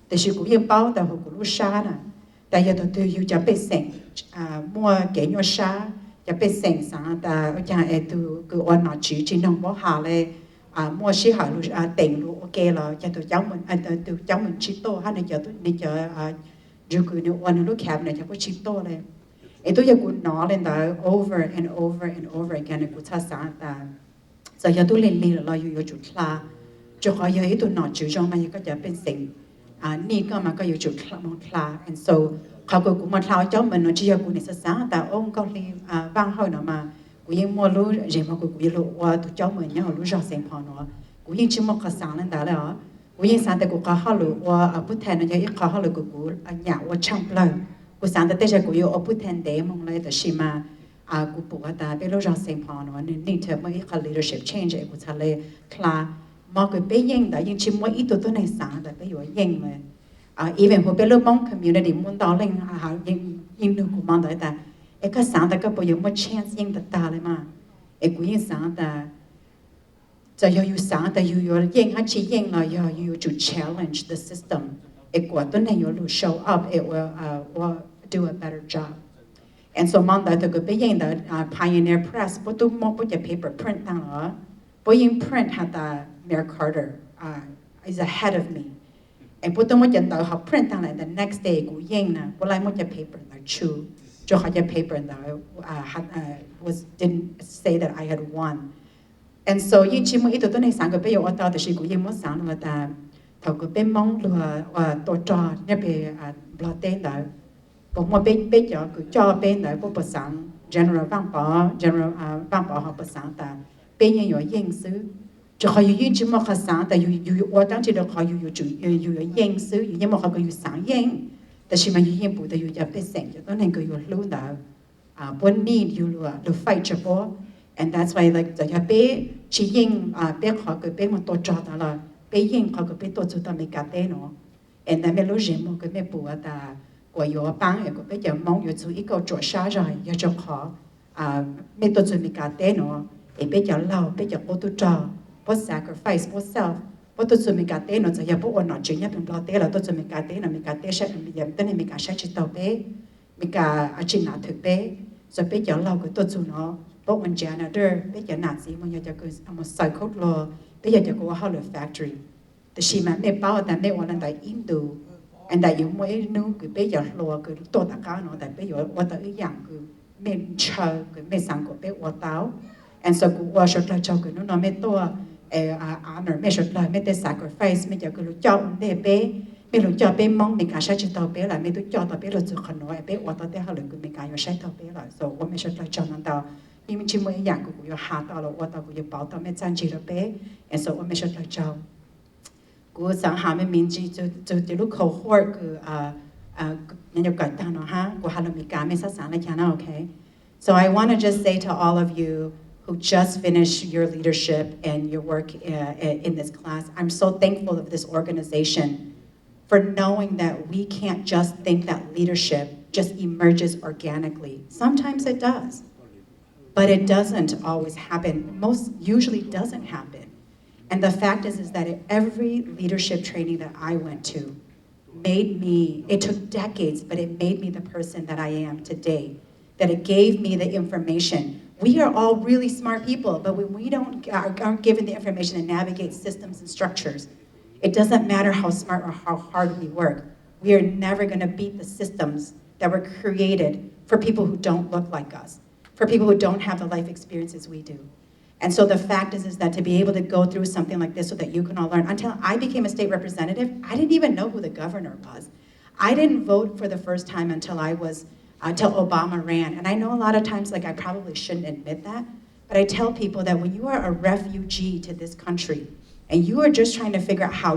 te shi gu yem bao ta ho gu lu sha na ta ya tu yu ja be seng mo ke nyo sha ya be seng sang ta ya tu gu on na chi chi nong bo ha le mua sĩ hạ lu tiền lu ok là cho tụi cháu mình tụi cháu mình chỉ tô hay là giờ tụi đi chờ rồi cứ nếu anh lúc kẹp này cho có chỉ tô lên, ấy tôi giờ cũng nói lên đó over and over and over again cũng thay sáng ta, giờ giờ tôi lên là yêu chút là, cho họ giờ ấy tôi nói chữ trong mà có giờ bên sinh, ni có mà có yêu chút là một là, and so họ cũng mà thao cháu mình nó chỉ giờ cũng này sáng ta ông có đi vang hơi nữa mà cú yên mua lúa rồi mà cú yên lúa tụi cháu mình nhá lúa rau xanh phòn nó cú yên chỉ mua cá sáng lên đó là cú yên sáng tại cú cá hoa lúa bút thèn nó giờ ít cá hoa lúa cú nhà chăm lời cú sáng tại bây giờ cú yên bút thèn để mong lại tại xí mà cú bùa ta bây lúa rau xanh phòn nó nên need to make a leadership change cú thà lệ kla mà cú bây yên đó yên chỉ mua ít tụi này sáng tại bây giờ yên mà even cú bây lúa mong community muốn đó lên yên được cú mong đó ta cái sáng ta có bao giờ một chance yên taเลยmà cú yên sáng ta giờ yêu sáng ta yêu yên hay chỉ yên là yêu to challenge the system quả tuần này yêu show up it will do a better job and so mong that the bây yên da Pioneer Press bố tu mong bố giờ paper print tăng rồi bố yên print hạt ta Mayor Carter is ahead of me and bố tu một giờ tao học print tăng lại the next day cú yên nè bố lại một giờ paper là true cho họ giờ paper that didn't say that I had won. And so yên chỉ muốn ít tụi này sáng cái bây giờ ở tao thì chỉ cũng yên muốn sáng là ta thầu cái bên mong là tổ trò nhớ về lo tên đó cũng một bên giờ cứ cho bên đó bộ sáng general văn bảo họ bộ sáng ta bên như vậy yên xứ cho họ yên chỉ một cái sáng ta ở trong chỉ được họ yên xứ nhưng mà họ có sáng yênแต่ชิมายิ่งปุ๊บแต่อยู่จะเป็นเสียงจะต้องให้ก็อยู่รู้ได้บนนี้อยู่รู้fight เฉพาะ and that's why like the be chi ying be kho ke be mo to cha ta la be ying kho ke be to chu ta me ka te no and then me lo je mo ke me pu ta của yo bang e ko be ja mong yo chu i ko cho sha ja ya cho kho me to chu me ka te no e be ja lao be ja ko tu cha both sacrifice both self both to me ka te no cha ya bo on no chen ya pin bla te la to chu me ka te no me ka te sha me ya te ne me ka sha chi to be me ka a chin na thu be so be ja lao ko to chu no bo on janitor be ja na si mo ya ja ko am sai ko lo be ja ko ha lo factory the she man me bao ta me on da indu and that you mới nu cứ bây giờ lo cứ to ta cá nó tại bây giờ qua tới cái dạng cứ mình chờ cứ mình sang của bé qua táo and so cứ qua sốt lại cho cứ nó mới to honor mình sốt lại mình để sacrifice mình giờ cứ cho để bé mình lúc cho bé mong mình cả sẽ chỉ tao bé lại mình tôi cho tao bé là chụp khẩn nói bé qua tao để họ được mình cả yêu sẽ tao bé lại so qua mình sốt lại cho nó tao nhưng mình chỉ mới dạng cứ yêu hạ tao là qua tao cứ yêu bảo tao mình chăn chỉ là bé and so qua mình sốt lại choกูสังหาไม่มีจีจะลูกเขาหัวคือยังอยู่กับตาเนาะฮะกูฮัลโหลมีการไม่สื่อสารอะไรกันนะ okay so I want to just say to all of you who just finished your leadership and your work in this class I'm so thankful of this organization for knowing that we can't just think that leadership just emerges organically sometimes it does but it doesn't always happen most usually doesn't happen. And the fact is that every leadership training that I went to made me, it took decades, but it made me the person that I am today. That it gave me the information. We are all really smart people, but when we aren't given the information to navigate systems and structures, it doesn't matter how smart or how hard we work. We are never going to beat the systems that were created for people who don't look like us, for people who don't have the life experiences we do. And so the fact is that to be able to go through something like this so that you can all learn, until I became a state representative, I didn't even know who the governor was. I didn't vote for the first time until Obama ran. And I know a lot of times, like I probably shouldn't admit that, but I tell people that when you are a refugee to this country, and you are just trying to figure out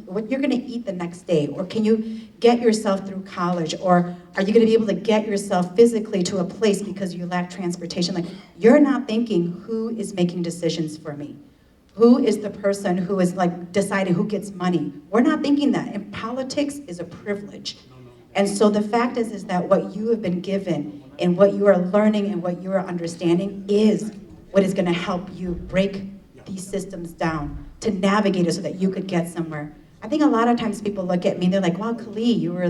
what you're gonna eat the next day, or can you get yourself through college, or are you gonna be able to get yourself physically to a place because you lack transportation? Like, you're not thinking, who is making decisions for me? Who is the person who is like deciding who gets money? We're not thinking that, and politics is a privilege. And so the fact is that what you have been given and what you are learning and what you are understanding is what is gonna help you break these systems down to navigate it so that you could get somewhere. I think a lot of times people look at me and they're like, wow, Kali, you were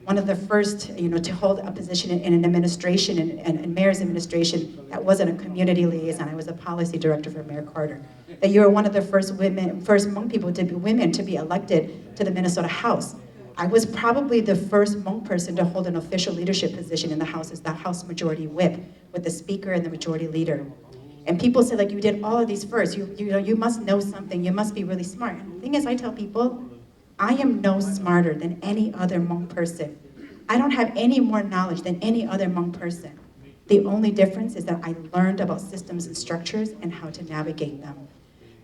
one of the first to hold a position in an administration and mayor's administration that wasn't a community liaison. I was a policy director for Mayor Carter. That you were one of the first women to be elected to the Minnesota House. I was probably the first Hmong person to hold an official leadership position in the House as the House Majority Whip with the Speaker and the Majority Leader. And people say, like, you did all of these first. You must know something. You must be really smart. And the thing is, I tell people, I am no smarter than any other Hmong person. I don't have any more knowledge than any other Hmong person. The only difference is that I learned about systems and structures and how to navigate them.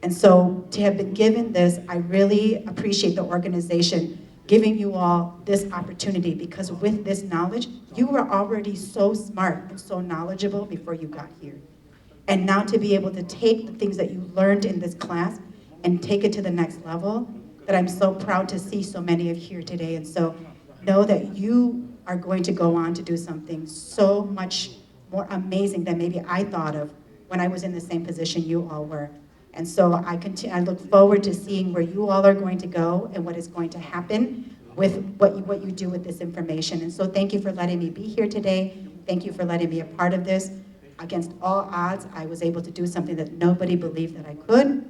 And so to have been given this, I really appreciate the organization giving you all this opportunity, because with this knowledge, you were already so smart and so knowledgeable before you got here. And now to be able to take the things that you learned in this class and take it to the next level, that I'm so proud to see so many of you here today. And so know that you are going to go on to do something so much more amazing than maybe I thought of when I was in the same position you all were. And so I look forward to seeing where you all are going to go and what is going to happen with what you do with this information. And so thank you for letting me be here today. Thank you for letting me be a part of this. Against all odds, I was able to do something that nobody believed that I could.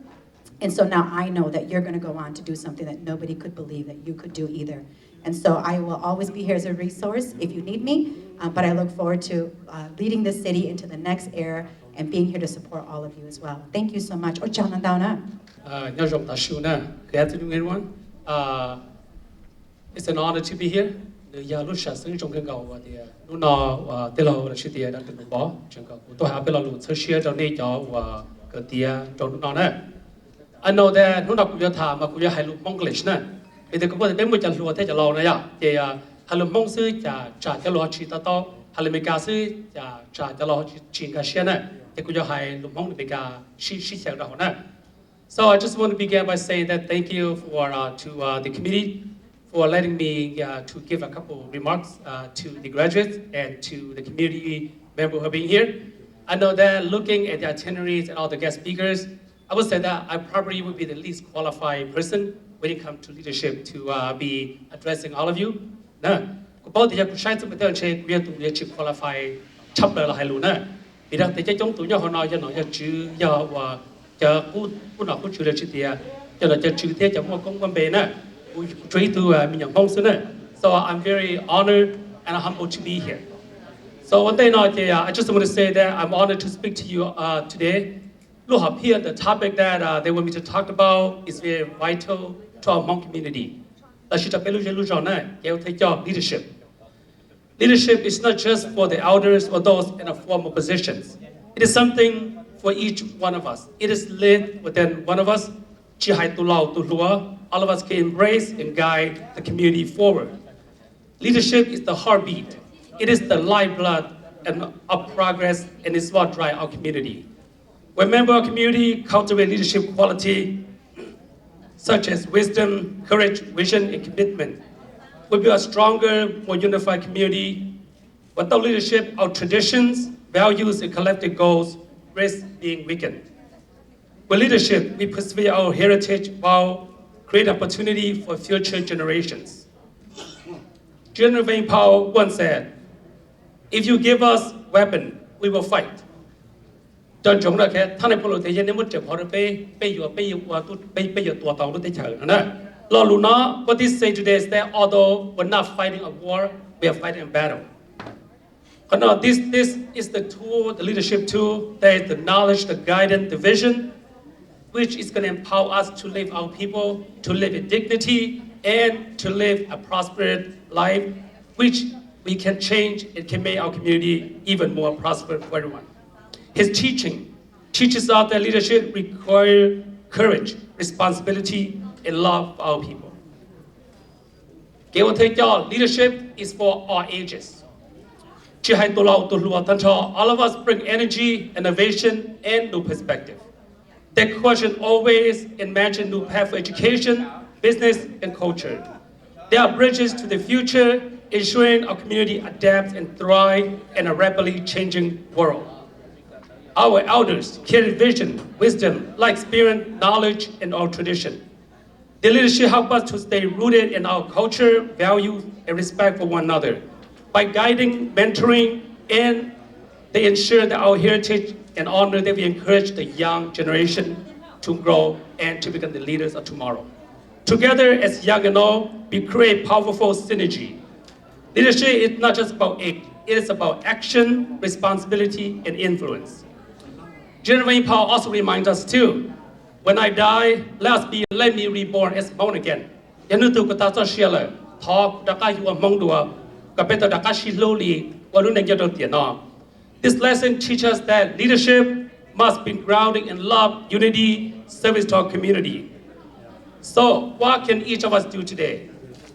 And so now I know that you're gonna go on to do something that nobody could believe that you could do either. And so I will always be here as a resource if you need me, but I look forward to leading this city into the next era and being here to support all of you as well. Thank you so much. Good afternoon, everyone. It's an honor to be here. Ya lu sha sing jong ga wa de nu na de lo la chi de da de bo jong ga to ha pe lo lu che share do ne jo wa ga dia do no na I know that nu na ku ya tha ma ku ya hai lu Monglish na be de ko be mo cha lu te cha lo na ya de ya ha lu mong sư cha cha lo chi ta to ha lu me ka sư cha cha lo chi ga xian na te kuya hai lumong bega shi xiang da na. So I just want to begin by saying that thank you for to the committee for letting me to give a couple remarks to the graduates and to the community members who have been here. I know that looking at the itineraries and all the guest speakers, I would say that I probably would be the least qualified person when it comes to leadership to be addressing all of you. No, about the Yakushai to the check, we have to qualify chapter like Luna. It has to jump to your honor, you know, your Jew, your good not good to the Jew, your more common banner, which trade to Minyan Hong Sooner. So I'm very honored and humbled to be here. So one day now, I just want to say that I'm honored to speak to you today. Look up here, the topic that they want me to talk about is very vital to our Hmong community. Leadership. Leadership is not just for the elders or those in a formal positions. It is something for each one of us. It is lived within one of us. All of us can embrace and guide the community forward. Leadership is the heartbeat. It is the lifeblood of progress, and it's what drives our community. When members of our community cultivate leadership quality, such as wisdom, courage, vision, and commitment, we'll be a stronger, more unified community. Without leadership, our traditions, values, and collective goals risk being weakened. With leadership, we pursue our heritage while creating opportunity for future generations. General Vane Powell once said, "If you give us weapon, we will fight." What this say today is that although we're not fighting a war, we are fighting a battle. But no, this is the tool, the leadership tool, that is the knowledge, the guidance, the vision, which is going to empower us to live our people, to live in dignity, and to live a prosperous life, which we can change and can make our community even more prosperous for everyone. His teaching teaches us that leadership requires courage, responsibility, and love for our people. Leadership is for all ages. All of us bring energy, innovation, and new perspective. That question always imagine new path for education, business, and culture. They are bridges to the future, ensuring our community adapts and thrive in a rapidly changing world. Our elders carry vision, wisdom, life experience, knowledge, and our tradition. Their leadership helps us to stay rooted in our culture, values, and respect for one another. By guiding, mentoring, and they ensure that our heritage and honor that we encourage the young generation to grow and to become the leaders of tomorrow. Together, as young and old, we create powerful synergy. Leadership is not just about age, it is about action, responsibility, and influence. General Wayne Powell also reminds us too, when I die, let me reborn as born again. This lesson teaches us that leadership must be grounded in love, unity, service to our community. So what can each of us do today?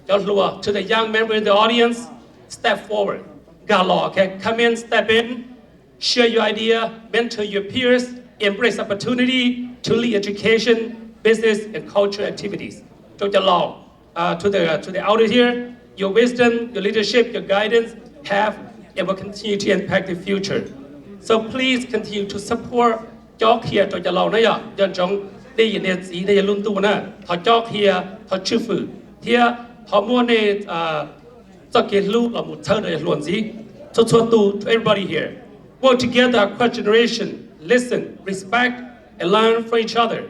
To the young member in the audience, step forward. Okay? Come in, step in, share your idea, mentor your peers, embrace opportunity to lead education, business, and cultural activities. To the elder here, your wisdom, your leadership, your guidance have and will continue to impact the future. So please continue to support Jock here to the law. They need to learn to na. Jock here, to chufu here, to everybody here. Work together across generation, listen, respect, and learn from each other.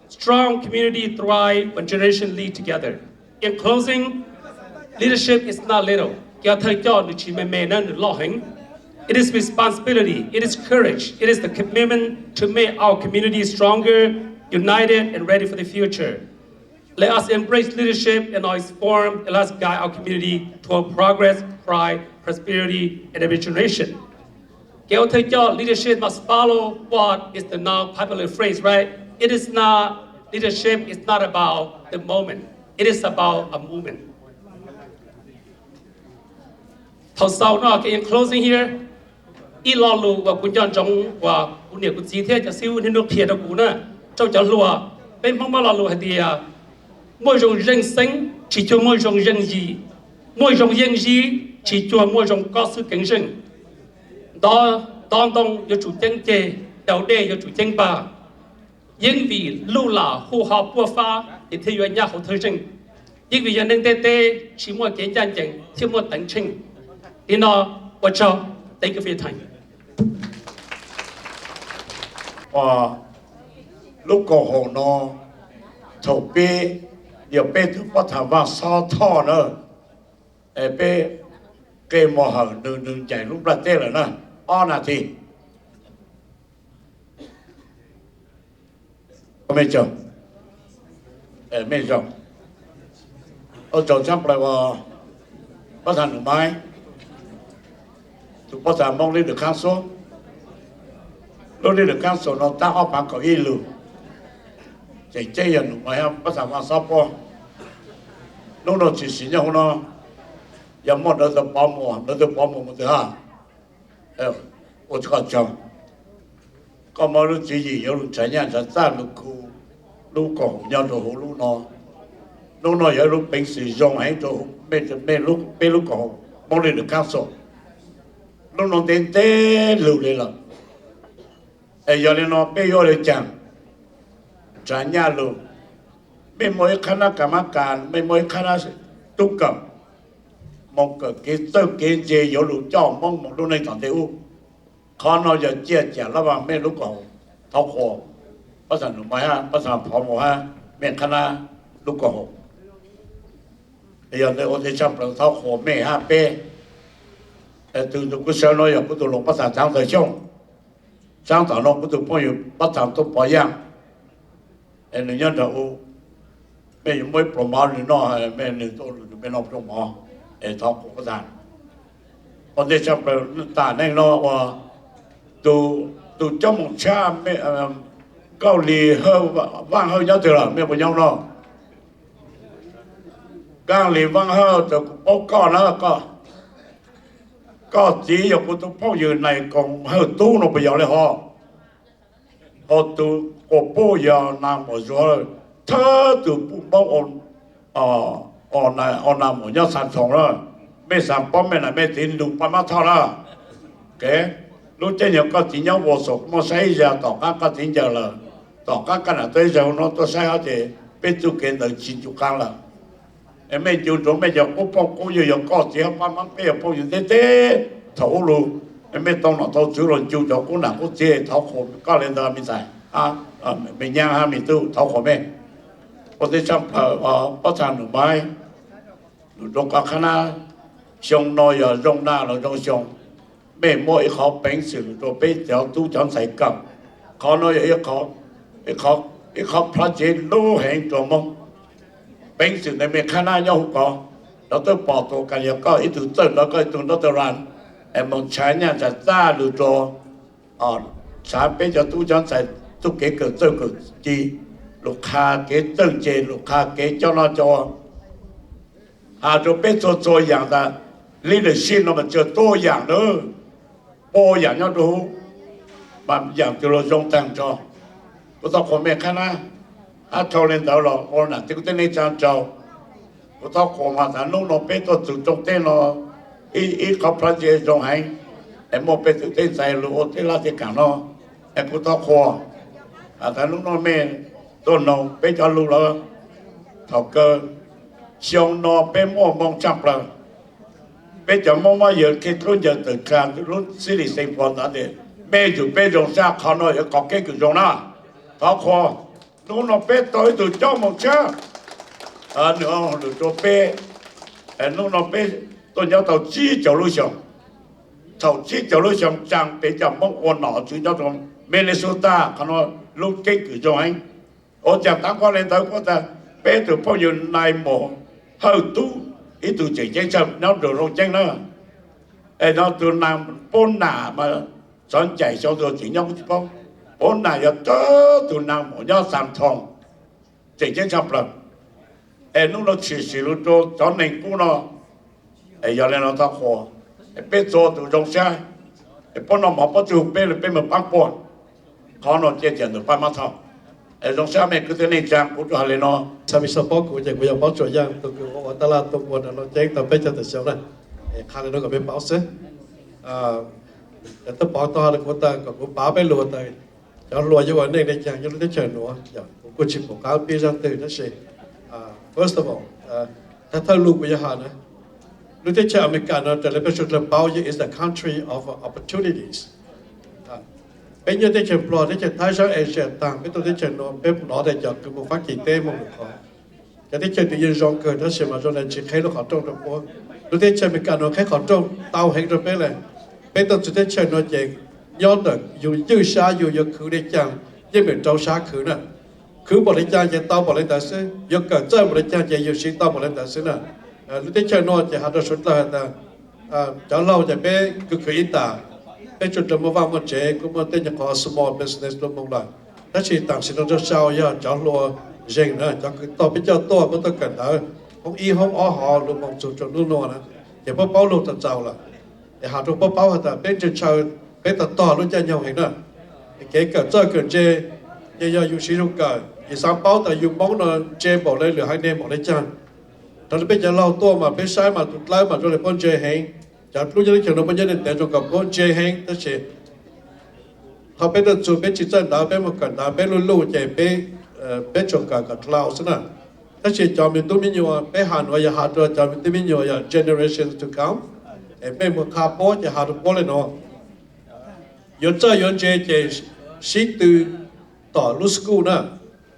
Strong community thrive when generations lead together. In closing, leadership is not little. It is responsibility, it is courage, it is the commitment to make our community stronger, united, and ready for the future. Let us embrace leadership in all its form, and let us guide our community toward progress, pride, prosperity, and every generation. Leadership must follow what is the now popular phrase, right? It is not, leadership is not about the moment. It is about a movement. In closing here, อีลอลูว่าคุณย้อนจงว่าคุณเนี่ยคุณจีเทียจะซิวที่นุเพียดกูนะเจ้าจะรัวเป็นพ่อมาลอลูให้ดีอ่ะmỗi种人生chỉ cho mỗi种人意，mỗi种人意chỉ cho mỗi种高速竞争。當中有主經濟，有啲有主經濟，因為路啦好好爆發，亦體現也好推進，因為人哋啲起碼幾戰爭，起碼等清，然後我就第個飛騰。lúc cổ hồ nó thổ bê giờ bê thứ bắt thằng vào sao thọ nữa bê cái mò hở đừng chạy lúc là tê rồi nè là thì mẹ chồng mẹ chồng ở chồng sắp lại vào bắt thằng được mai tụi bắt thằng mong lên được khang số lúc lên được khang số nó ta ở bằng cầu y lù chạy chơi giờ được mai bắt thằng vào sao po lúc nó chỉ xin nhau nó giờ một đợt bao mùa một thứ hai我这个讲，干嘛你自己有路怎样就站路苦，路讲要做好路孬，路孬有路平时用喺做咩路講，冇你哋教授，路孬點路嚟啦，有你孬俾我哋講，怎樣路，ไม่มวยคณะกรรมการไม่มวยคณะตุกกับมองกับกิจเจ้ากิจเจ有路เจ้ามอง路ในต่างเดียวเขาเราจะเจี๊ยบระหว่างแม่ลูกของเท้าคอภาษาหนุ่มฮะภาษาพอมฮะแม่คณะลูกของอย่างในองค์ที่ชอบเราเท้าคอแม่ฮะเป้từ từ cái sau nói cũng từ lục bắt sản sáng thời chung sáng tạo nó cũng từ bao nhiêu bắt sản tốt bao nhiêu em người nhân đầu bây giờ mới promote nữa nó bây giờ tôi bây giờ promote em thao cũng có sản còn để trong rồi ta này nó từ trong một cha mẹ cao lì hơn vang hơn nhau từ là mẹ của nhau nó cao lì vang hơn từ bố con nó có chỉ có tôi bao giờ này còn hơn tu nó bây giờ là họ từ của bố giờ làm một số thơ từ bố on làm một nhau sản phẩm đó mẹ sản phẩm mẹ là mẹ tiền đủ ba má thao đó cái lúc trên nhiều có chỉ nhau vô số mà xây giờ tỏ các có tiền giờ là tỏ các cái là tới giờ nó tôi xây hết thì biết chụp kiện được 90 căn là em mấy chịu chuẩn bây giờ có giờ có chỉ ba má bây giờ bao giờ thế thấu luôn em mấy tông nó thấu chịu rồi chịu cho cũng là có chỉ thấu khổ có lên đó mình xài mình nhang ha mình tu thấu khổ mẹ có thể trong bắt thành được bài lúc các khán xong nói giờ rong na là rong xong mẹ mỗi họ bén sự rồi bây giờ tu chẳng sai cầm họ nói họ phát triển lô hẹn cho mong bén sự này mẹ khán nhau có nó tôi bỏ tổ cái gì có ít thứ tự nó có thứ nó tự làm em muốn trái nhàจะra được cho sáng bây giờ tu chẳng sai tu cái gìลูกค้าเก๋ตึงเจลูกค้าเก๋เจ้าหน้าจอจะเป็นตัวอย่างแต่leadership เรามันเจอตัวอย่างเนอะโอ้อย่างนี้ดูมันอย่างที่เราจงตั้งจอก็ต้องขอแม่ข้านะเท่าเล่นเท่าเราโอ้น่ะที่กูเต้นในจานเจ้าก็ต้องขอมาแต่นุ่งเราเป็นตัวจุดจงเต้นเราเขาพระเจ้าจงให้แต่โมเป็นตัวเต้นใส่ลูกที่ราชการเราแต่กูต้องขอแต่นุ่งเราแม่ตัวน้องเป็นจอลูกเราเท่าเกินเชียงนอเป็นมั่วมองจับเราbây giờ mong mà giờ cái lúc giờ từ càng lúc xử lý sinh hoạt đó thì bây giờ ra khó nói có cái kiểu giống nào tháo khó lúc nó bây tới từ cho một cha nữa được cho bây lúc nó bây tôi nhớ tàu chi chậu lúa xong chẳng bây giờ mong ôn nọ chứ cho trong Minnesota khó nói lúc cái kiểu giống anh ở chẳng tăng qua lên tới có ta bây giờ bao nhiêu này mổ hơi tu ít từ chỉ chơi chậm nó được rồi chơi nữa, nó từ làm bốn nà mà chọn chạy cho rồi chỉ nhau chứ không, bốn nà giờ từ làm một nhau sản thòng, chỉ chơi chậm rồi, lúc nó chỉ lúc cho nên cũng nó, giờ này nó ta khó, biết cho từ trong xe, bọn nó mà bắt đầu bên mà băng bò khó nó chết tiền được ba mươi thao trong sao mẹ cứ thế này chăng cũng cho lên nó sao bị support của nhà của bảo trợ giang tôi cứ ở tala tôi muốn nó chạy tập bây giờ từ sau này khá là nó có bên bảo sẽ tôi bảo tôi là của ta có của bảo bên lúa ta cho lúa như vậy này để chăng cho nó để chơi nữa cũng có chịu một cái bây giờ từ nó sẽ first of allถ้าเธอรู้ว่าอย่างนั้นรู้ที่จะอเมริกาเนาะแต่ละประเทศละเป้า is the country of opportunities เป็นยังที่จะปลอดที่จะท้ายชาเอเชียต่างเป็นตัวที่จะนอนเป็นหนอได้จากคือมุฟักกีเต้มุงขอจะที่จะยืนรองเกิดถ้าเสียมาจนในจีใครเราขอตรงตัวพวกรู้ที่จะอเมริกาเนาะใครขอตรงเตาแห่งตัวเป็นเลยเป็นตัวสุดที่จะนอนเจงย้อนแต่อยู่ยืดช้าอยู่ยังคือได้จังยังเหมือนเจ้าช้าคือน่ะคือบริจาคจะเตาบริจาคซื้อยกเกิดเจ้าบริจาคจะอยู่ชิ้นเตาบริจาคซื้อน่ะรู้ที่จะนอนจะหาตัวสุดละแต่จะเล่าจะเป็นคืออินตาเป็นจุดเริ่มว่ามันเจ๊ก็มันเป็นอย่างของ small business ลงมองได้ถ้าชีต่างสิ่งที่เช่าย่าจะรัวเจงนะจะต่อไปเจ้าตัวมันต้องกันได้ห้องอีห้องอ้อหอลงมองจุดจุดนู่นน่ะนะอย่าเพิ่งเป้าลงตัดเจ้าละอย่าหาตัวเป้าแต่เป็นจุดเช่าเป็นตัดต่อรู้จักยังไงนะเก๋เกิดเจ้าเกิดเจอย่าอยู่ชีวิตกันอย่าสามเป้าแต่อยู่มองน่ะเจบอกเลยหรือให้เนมบอกเลยจังตอนนี้เป็นจะเล่าตัวมาเป็นใช้มาตุดไล่มาจนเลยพ้นเจเฮงจากรู้ยังได้เขียนลงไปยังได้แต่จนกับพ้นเจเฮงนั่นเองเขาเป็นตัวจูเป็นจิตใจดาวเป็นมันกันดาวเป็นลู่เจเป็นจงกับคลาวส์นะนั่นเองจอมตัวมิโยเป็นหันว่าอย่าหาตัวจอมตัวมิโยอย่า generations to come เป็นมันขาโป้จะหาตัวโป้เลยเนาะย้อนเจ้าย้อนเจสิตัวต่อรุ่นสกูลนะ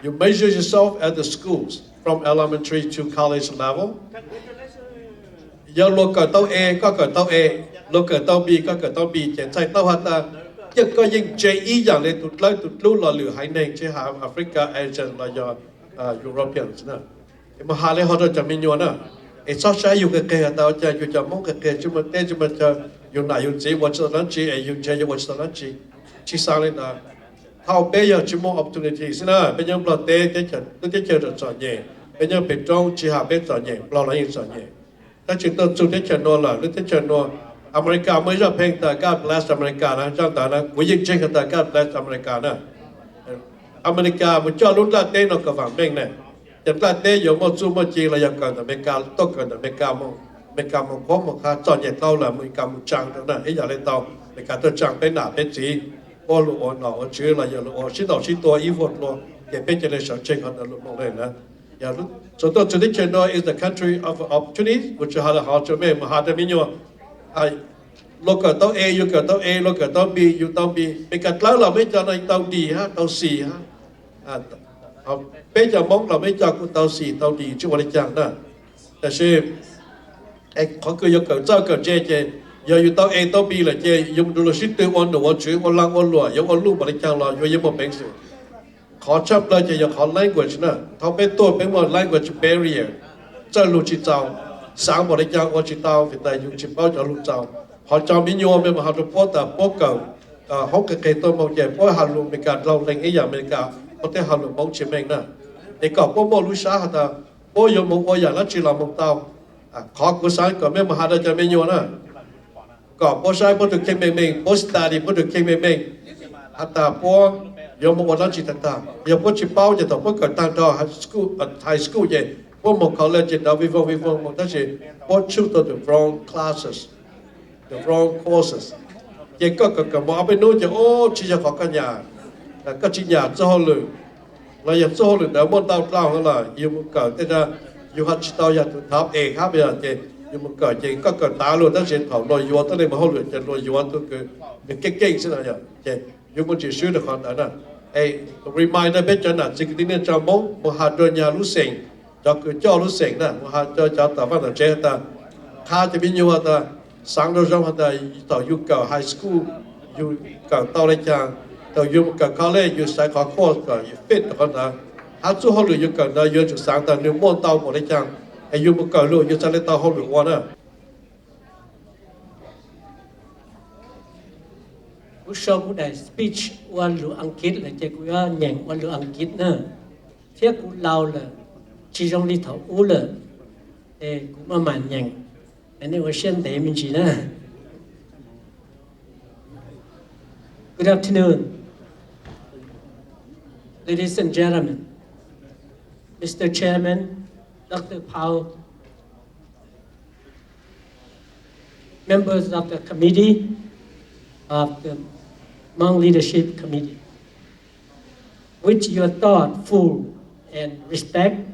you measure yourself at the schools from elementary to college level อย่าลูกเกิดเต้า A ก็เกิดเต้า A ลูกเกิดเต้า B ก็เกิดเต้า B เขียนใส่เต้าฮัตตายังก็ยิ่ง JE อย่างเลยตุดไล่ตุดลู่หล่อเหลือหายในเช่หาแอฟริกาเอเชียและยุโรปส์นะมหาเลยเขาจะมีอยู่นะไอ้ซอสใช้อยู่กับเกย์แต่จะอยู่จะมองกับเกย์จุดมันเต้จุดมันจะอยู่ไหนอยู่จีวันนั้นจีไอ้อยู่เจอยู่วันนั้นจีที่สร้างเลยนะเขาเป็นยังจุดมอง opportunities นะเป็นยังปลอดเต้ที่จะตัวที่จะสอนเย่เป็นยังเป็นจงจีหาเป็นสอนเย่ปลอดอะไรสอนเย่ถ้าจิตตัวจุดที่จะนอนละหรือที่จะนอนอเมริกาไม่ชอบเพลงแต่การ bless อเมริกานะจังแต่นะกูยิ่งเชื่อแต่การ bless อเมริกานะอเมริกามันจะลุ้นละเต้นกับฝั่งเม่งเนี่ยจะละเต้อยู่มั่วซูมั่วจีอะไรอย่างเกินอเมริกาต้องเกินอเมริกามองพร้อมข้าจอดใหญ่เต้าละอเมริกามันจังตรงนั้นไอ้อย่างไรเต้าอเมริกาตัวจังเป็นหนาเป็นจีโอ้ลูกอ่อนหน่อชื่ออะไรอย่างลูกอ่อนชิ้นต่อชิ้นตัวอีฟอดตัวอย่าเป็นเจริญสอนเชิงกันลูกมองเลยนะso the tradition is the country of opportunities, which you had a hard to make. Mahadaminyo, I look at the A, you got the A, look at the B, you don't be. Because la mấy cho nên tao đi ha, tao xì ha. Bây giờ mong là mấy cho cũng tao xì, tao đi chứ không chẳng đó. Tại sao? Họ cứ yêu cầu cho cầu chơi, giờ you tao A, tao B là chơi, dùng đồ shit từ on đồ chữ, on lang on lụa, dùng on lu mà chẳng là, dùng một bệnh sự. ขอชอบเลยจะอยากขอ language นะเขาเป็นตัวเป็นว่า language barrier จะรู้จิตเจ้าสร้างบริจาคว่าจิตเจ้าเป็นแต่ยุ่งจิตเป้าจะรู้เจ้าพอจอมมิโยเป็นมหาธุพ่อแต่พ่อเก่าเขาเกิดตัวมองใหญ่พ่อฮัลโหลอเมริกาเราเล่นไอ้อย่างอเมริกาพ่อแต่ฮัลโหลมองเชียงใหม่นะไอ้ก่อนพ่อมองรู้ช้าแต่พ่อยมองว่าอย่างนั้นจีเรามองเต้าขอกุศลก่อนไม่มหาจะมิโยนะก่อนพ่อใช้พ่อถูกเข่งเม่งพ่อสตาร์ดีพ่อถูกเข่งเม่งฮัตตาพ่อยมวันนั้นจิตต่างๆอย่าพูดชิเป้าจะต้องพูดกันต่างๆไฮสคูลเย่พวกมันเขาเล่นจิตดาวิวมันนั่นสิพูดชื่อตัว the wrong classes the wrong courses เย่ก็กับมองไปนู้นจะโอ้ชิจะขอกันยาแต่ก็ชิญาจะหัวเลยเราอยากจะหัวเลยเดี๋ยวมันเต้าเต้ากันละอยู่มันเกิดแต่จะอยู่หัดชิตอยากถูกทับเองครับเย่อยู่มันเกิดเย่ก็เกิดตาเลยนั่นสิเขาลอยยัวตั้งแต่มาหัวเลยจะลอยยัวตัวคือเป็นเก่งๆใช่ไหมเย่อยู่มันจะชื่อเด็กคนนั้น reminder เป็นจันทร์สิ่งที่เนี่ยจะมองมหาดญาลุเสงจะคือเจ้าลุเสงนะมหาจะแต่ว่าแต่เจ้าแต่ข้าจะมีอยู่ว่าแต่สังโดยเฉพาะแต่ต่ออยู่กับไฮสคูลอยู่กับต่อเลยจังต่ออยู่กับคอลเลจอยู่สายคอร์สกับฟิตคนนั้นหาจู่ห้องหรืออยู่กับนายอยู่จุดสังแต่เนี่ยม้วนเต้าหมดเลยจังไอ้อยู่มันกับลูกอยู่สายเต้าห้องหรือว่านะผู้ชมผู้ใด speech วันหรืออังกฤษเลยจะกูว่าแย่งวันหรืออังกฤษนะเที่ยกูเล่าเลย其中里头有了กูมาหมั่นแย่งอันนี้ว่าเช่นเดิมจริงๆนะ Good afternoon, ladies and gentlemen, Mr. Chairman, Dr. Powell, members of the committee of the Hmong Leadership Committee. With your thoughtful and respect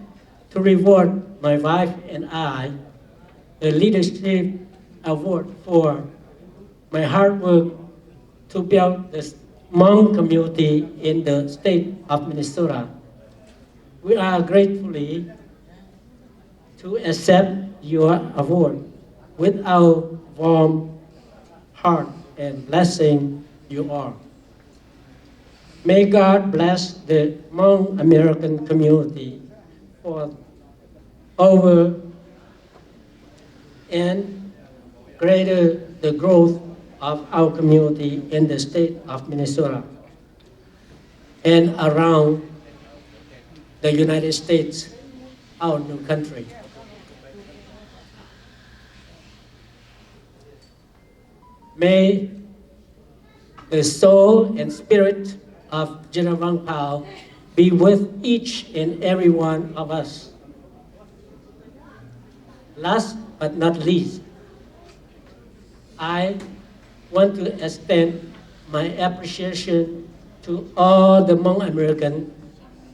to reward my wife and I the Leadership Award for my hard work to build the Hmong community in the state of Minnesota. We are gratefully to accept your award with our warm heart and blessing you all. May God bless the Hmong American community for over and greater the growth of our community in the state of Minnesota and around the United States, our new country. May the soul and spirit of General Vang Pao be with each and every one of us. Last but not least, I want to extend my appreciation to all the Hmong Americans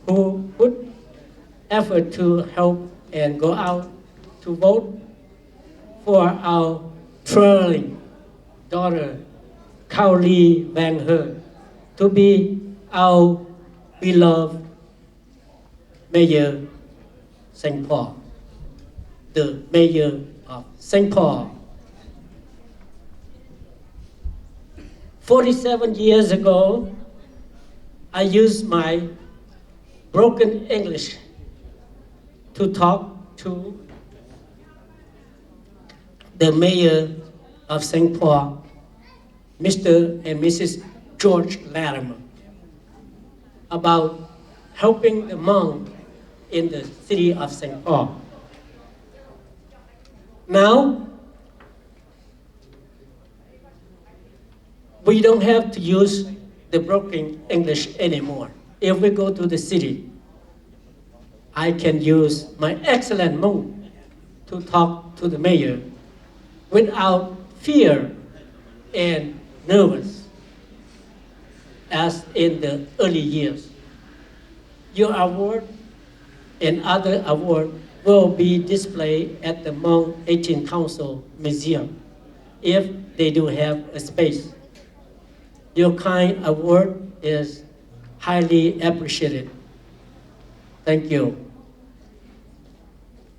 who put effort to help and go out to vote for our trailing daughter, Khao Ly Vang Her, to be our beloved Mayor St. Paul, the Mayor of St. Paul. 47 years ago, I used my broken English to talk to the Mayor of St. Paul, Mr. and Mrs. George Latimer, about helping the Hmong in the city of St. Paul. Now, we don't have to use the broken English anymore. If we go to the city, I can use my excellent Hmong to talk to the mayor without fear and nervous, as in the early years. Your award and other awards will be displayed at the Hmong 18th Council Museum, if they do have a space. Your kind award is highly appreciated. Thank you.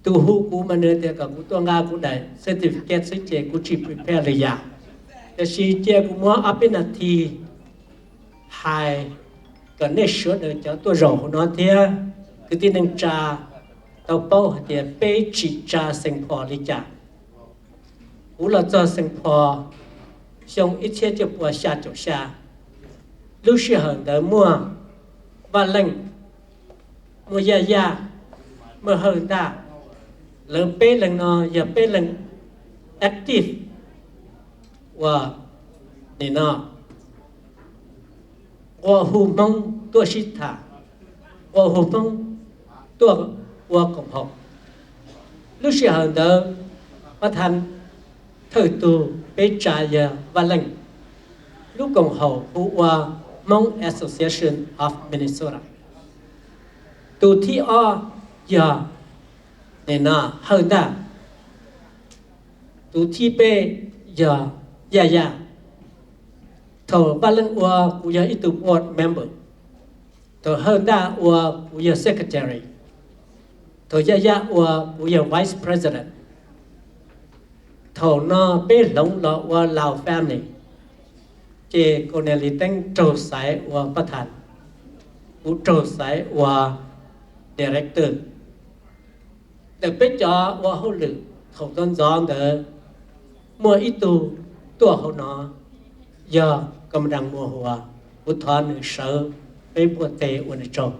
Tu hu ku manete ka ku tonga ku dai certificate se che ku chi prepare le ya. The she che ku mo apinati hai ka ne sho de cha to ro no thia ku tin nang cha tao bao de pe chi cha sing pho li cha. U la cha sing pho xiong ít che che po sha cho sha. Lu shi hang de mo va leng mo ya mo hơn ta lần pe lần nó giờ pe lần active và nè nó và hù mong tua shit thả và hù mong tua và cộng học lúc xưa hơn đó bắt thành thời tù pe trà giờ và lệnh lúc cộng học và Hmong Association of Minnesota tu thi o giờ nên nó hơn ta tu thi pe giờ ya thầu ba lần qua của giờ ít board member thầu hơn ta qua của giờ secretary thầu ya qua của giờ vice president thầu nó pe lông lọ qua Lao family chế con này li tên trâu sải quaประธานcủa trâu sải qua directorแต่ไปจอว่าเขาหรือเขาต้นจองเด้อมัวอีตัวเขาเนาะยอกำลังมัวหัวอุทธรณ์เสือไปปวดเตะวันจง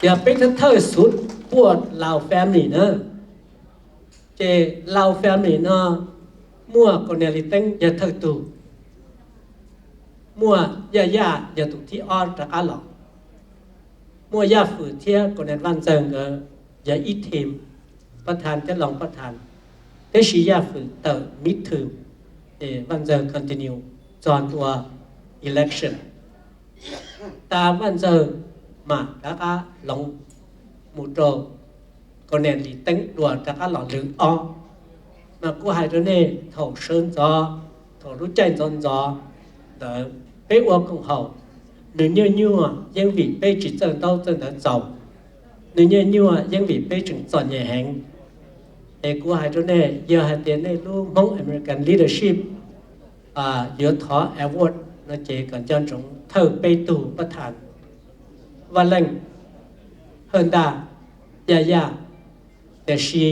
อย่าไปทั้งเท่าสุดปวดลาวแฟมลี่เนอะเจลาวแฟมลี่เนาะมัวคนเนี่ยลิตั้งอย่าเท่าตัว mua ya tụ thi on ra cá lọ mua ya phụ thia còn nên văn dần ở ya ít thêmประธานจะลองประธานแต่ชียาฝืนเตอร์มิดเทอมวันเจอ continue จอนตัว election ตาวันเจอมาแล้วก็ลงหมู่โตก็เน้นลีตั้งตัวแล้วก็หล่อหรืออ้อมากู้ให้ตัวนี้ถอเชิญจอถอรู้ใจจนจอเดี๋ยวไปอวกของเขาหนึ่งยั่วยังวิไปจิตเจอเต้าเจอเดินเจ้าหนึ่งยั่วยังวิไปจึงจอนใหญ่แหงกูให้ตัวนี้เยอะให้เตียนในรูปมอง American Leadership เยอะท้อ Award นั่นเจกันจนจงเท่าไปตู่ประธานวันแรงเฮินดายาแต่ชี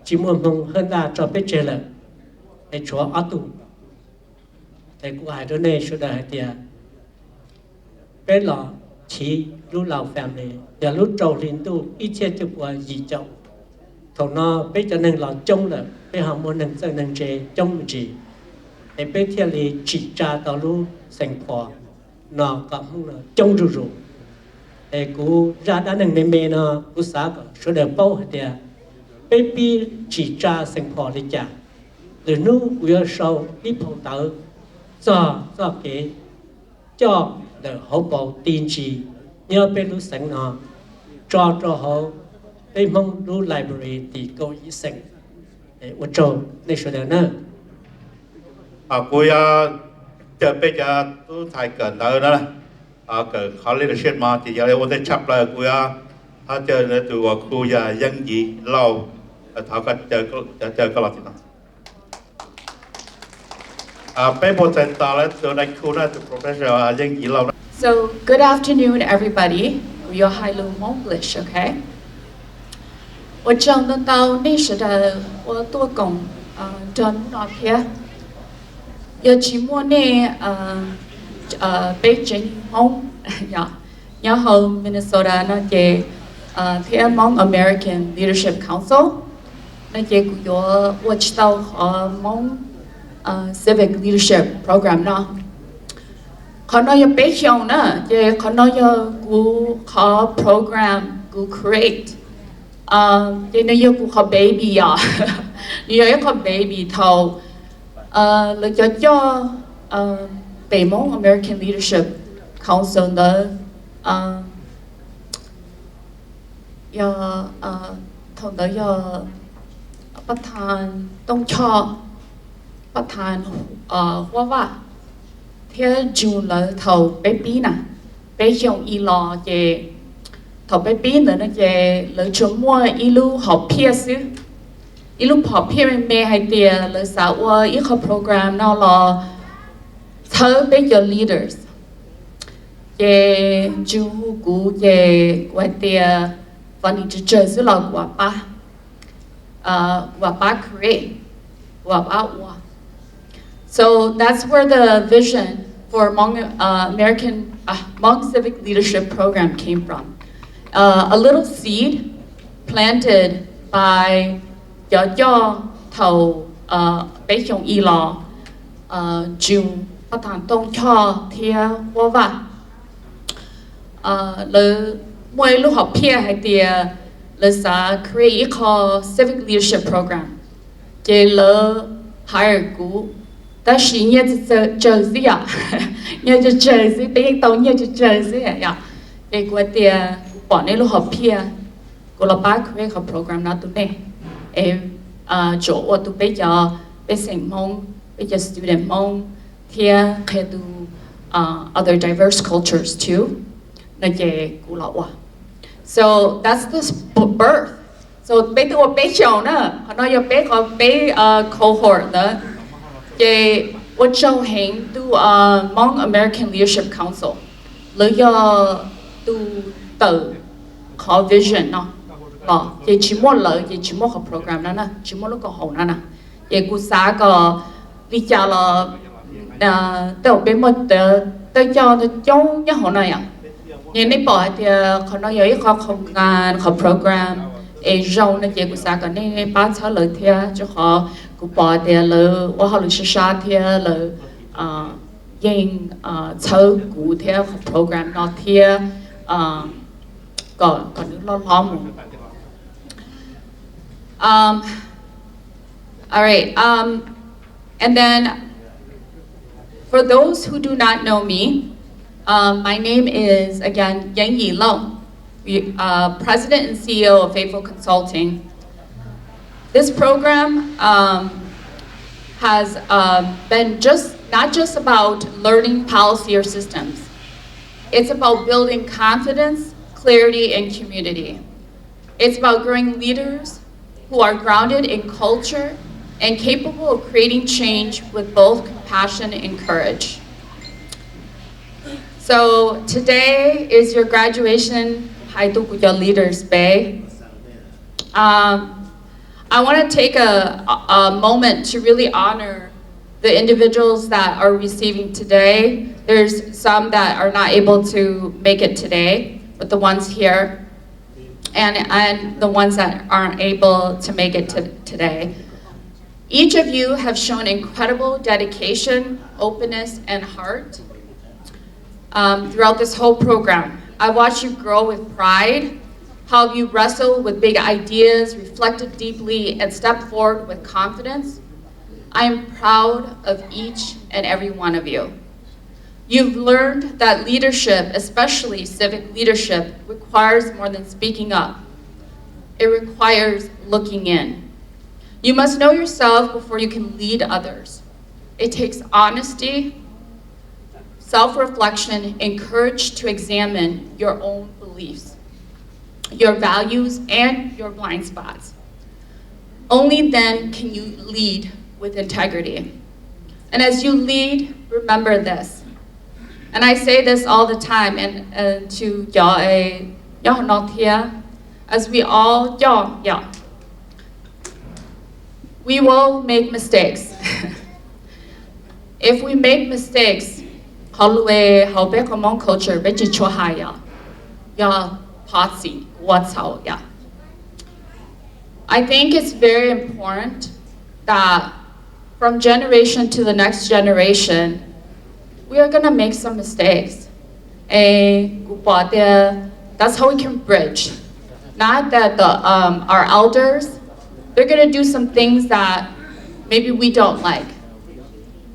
จิมวมงเฮินดาจะไปเจริญในชัวอัตุแต่กูให้ตัวนี้ชุดให้เตียเป็นหล่อชีรู้เหล่า family อย่ารู้โจลินตู้อีเชียจะปวดยีเจ้าthầu nó bây giờ nâng là trông là bây giờ muốn nâng giờ nâng chế trông gì để bây giờ thì chỉ ra tàu lu thành phò nó cảm không là trông rù để cú ra đã nâng mê nó cú xá có số đời bao hết địa bây chỉ ra thành phò đi chả từ nu vừa sau đi phò tàu cho cái cho để hậu bảo tin chỉ nhớ bây lu thành nó cho hậu bây mong lưu library thì câu ý sinh để ủa trâu nên số đó nữa cô chờ bây giờ tôi thay cẩn thận đó cẩn khó leadership mà thì giờ đây tôi chấp lại cô他chờ để tụi cô dân gì lâu thảo cái chờ cái là gì đó bây giờ hiện tại là tụi này cô là tụi professor dân gì lâu. So good afternoon everybody. We are high low English, okay? 我讲得到那时的我多讲真那片，有期末呢北京红呀，然后 Minnesota 那些天蒙 American Leadership Council 那些古有我知道蒙Civic Leadership Program 呢，可能有北京呢，也可能有古考 program 古 create。thì nó yêu của baby à, yêu của baby thầu, lấy cho Bắc Mông American Leadership Council đó, do thầu đó doประธานต้องชอบประธานว่าเที่ยจูนแล้วthầu babyน่ะไปชงอีลอเจthầu bé bí nữa nó về lỡ chúng mua ilu học pia xứ ilu học pia mẹ hay tiền lỡ sao qua ít học program nào là thở bé cho leaders về chú cũ về qua tiền và đi chơi xứ là quả ba create quả ba qua. So that's where the vision for Hmong Hmong Civic Leadership Program came from. A little seed planted by Yo Thầu Bế Chồng Y Lò June Phát Thản Tông Cho Thia Hoa Vạ Lỡ mỗi lúc học phía hay tìa lỡ xa create a Civic Leadership Program Kể lỡ hire cú ta chỉ nhớ chờ gì ạ nhớ chờ gì bây giờ tao nhớ chờ gì ạ để qua tìa bọn này lúc học phía cô là bác create học program nào tụi này em chỗ ở tụi bây giờ sinh mong bây giờ student mong thì khi tụi other diverse cultures too nên cái cô là so that's the birth so bây tụi bây giờ nữa họ nói giờ bây có bây cohort nữa cái what show hành tụi Hmong American Leadership Council lấy giờ tụi tự có vision nó, cái chỉ muốn lợi, cái chỉ muốn học program đó nè, chỉ muốn lúc có hậu nè, cái cú xã có đi chợ là đầu bên một tới cho nó chống nhá hậu này à, nhưng nếu bỏ thì họ nói vậy họ không ngàn học program, rau nó cái cú xã có nên bán trả lợi thì cho họ cú bỏ thì lợi, và họ lợi xa thì lợi yin thơ cụ theo program nó thia còn nước lo mù. All right, and then for those who do not know me, my name is again Yang Yi Lo, President and CEO of Faithful Consulting. This program has been not just about learning policy or systems. It's about building confidence, clarity, and community. It's about growing leaders who are grounded in culture and capable of creating change with both compassion and courage. So today is your graduation Haidukuya Leaders Day. I want to take a moment to really honor the individuals that are receiving today. There's some that are not able to make it today, but the ones here, and the ones that aren't able to make it today. Each of you have shown incredible dedication, openness, and heart throughout this whole program. I watched you grow with pride, how you wrestled with big ideas, reflected deeply, and stepped forward with confidence. I am proud of each and every one of you. You've learned that leadership, especially civic leadership, requires more than speaking up. It requires looking in. You must know yourself before you can lead others. It takes honesty, self-reflection, and courage to examine your own beliefs, your values, and your blind spots. Only then can you lead with integrity. And as you lead, remember this. And I say this all the time, and to y'all not here, as we all, y'all, we will make mistakes. If we make mistakes, culture, I think it's very important that from generation to the next generation, we are gonna make some mistakes. That's how we can bridge. Not that our elders, they're gonna do some things that maybe we don't like.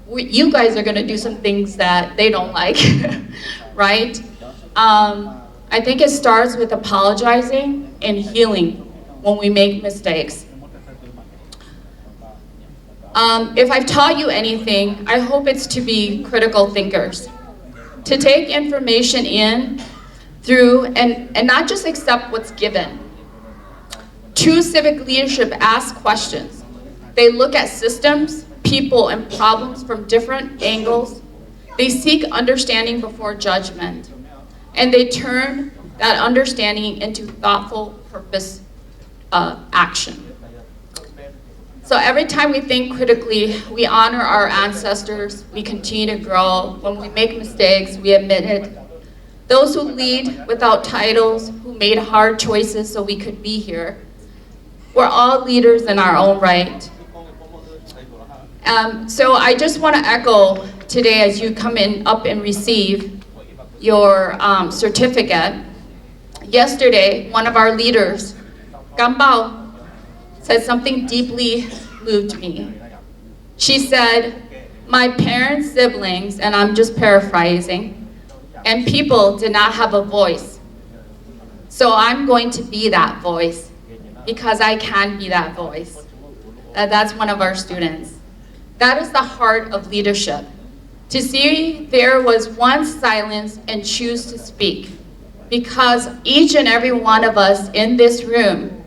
You guys are gonna do some things that they don't like, right? I think it starts with apologizing and healing when we make mistakes. If I've taught you anything, I hope it's to be critical thinkers. To take information in through and not just accept what's given. True civic leadership asks questions. They look at systems, people, and problems from different angles. They seek understanding before judgment. And they turn that understanding into thoughtful purpose action. So every time we think critically, we honor our ancestors, we continue to grow. When we make mistakes, we admit it. Those who lead without titles, who made hard choices so we could be here, we're all leaders in our own right. So I just want to echo today as you come up and receive your certificate. Yesterday, one of our leaders, Gambao, said something deeply moved me. She said, my parents, siblings, and I'm just paraphrasing, and people did not have a voice. So I'm going to be that voice because I can be that voice. That's one of our students. That is the heart of leadership. To see there was one silence and choose to speak, because each and every one of us in this room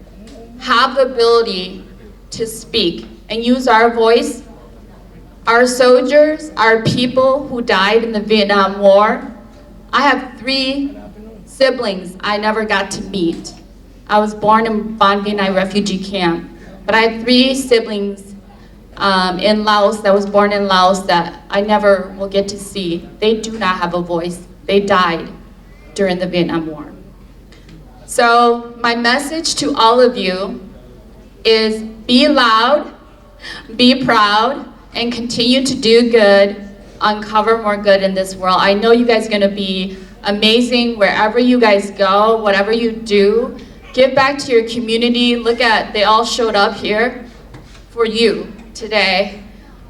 have the ability to speak and use our voice. Our soldiers, our people who died in the Vietnam War. I have 3 siblings I never got to meet. I was born in Ban Vinai refugee camp, but I have 3 siblings in Laos that was born in Laos that I never will get to see. They do not have a voice. They died during the Vietnam War. So my message to all of you is be loud, be proud, and continue to do good uncover more good in this world. I know you guys are going to be amazing wherever you guys go, whatever you do. Give back to your community. Look at, they all showed up here for you today.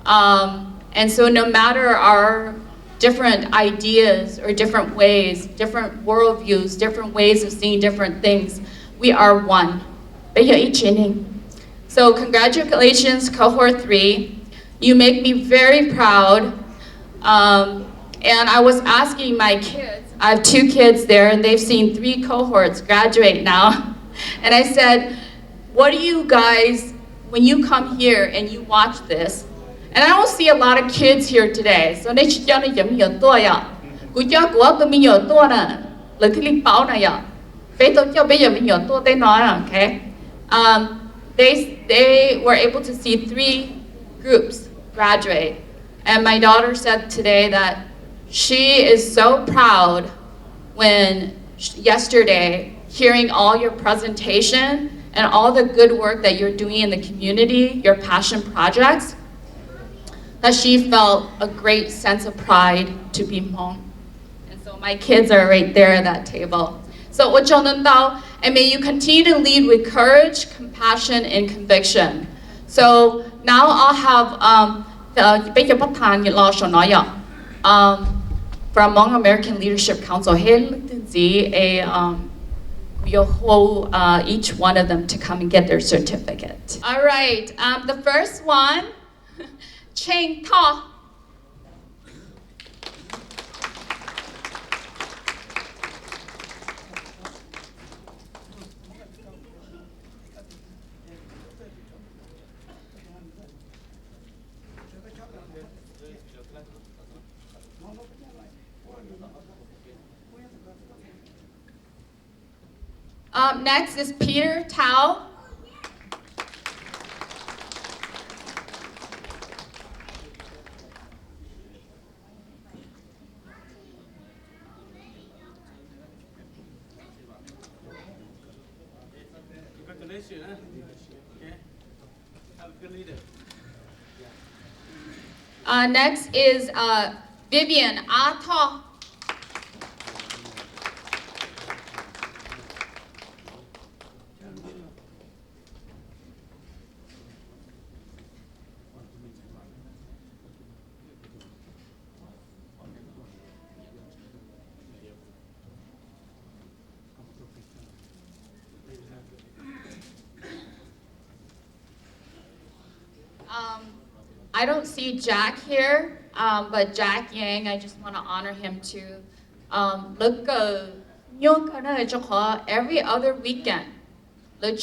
And so no matter our different ideas or different ways, different worldviews, different ways of seeing different things, we are one. So congratulations, cohort 3. You make me very proud. And I was asking my kids, I have 2 kids there, and they've seen 3 cohorts graduate now. And I said, what do you guys, when you come here and you watch this, and I don't see a lot of kids here today, so they should know you nhiều tuổi ạ. Cô cho của tôi mình nhiều tuổi nè, lời thi liên bảo này ạ. Bây tôi cho bây giờ mình nhiều tuổi, they nói, okay? They were able to see 3 groups graduate. And my daughter said today that she is so proud when yesterday, hearing all your presentation and all the good work that you're doing in the community, your passion projects, that she felt a great sense of pride to be Hmong. And so my kids are right there at that table. So and may you continue to lead with courage, compassion, and conviction. So now I'll have from Hmong American Leadership Council, you'll hold each one of them to come and get their certificate. All right, the first one, Cheng Ta. Next is Peter Tao. Congratulations. Okay. Have a good leader. Next is Vivian Ato. I don't see Jack here, but Jack Yang, I just want to honor him too. Look, every other weekend. Any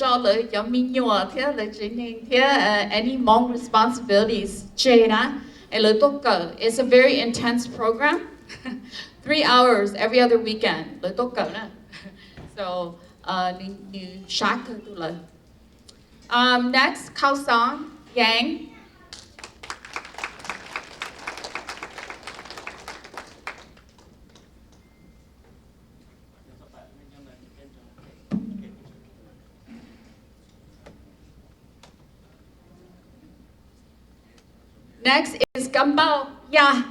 Hmong responsibilities, it's a very intense program. 3 hours every other weekend. So, next, Khao Song Yang. Next is Gambao Ya.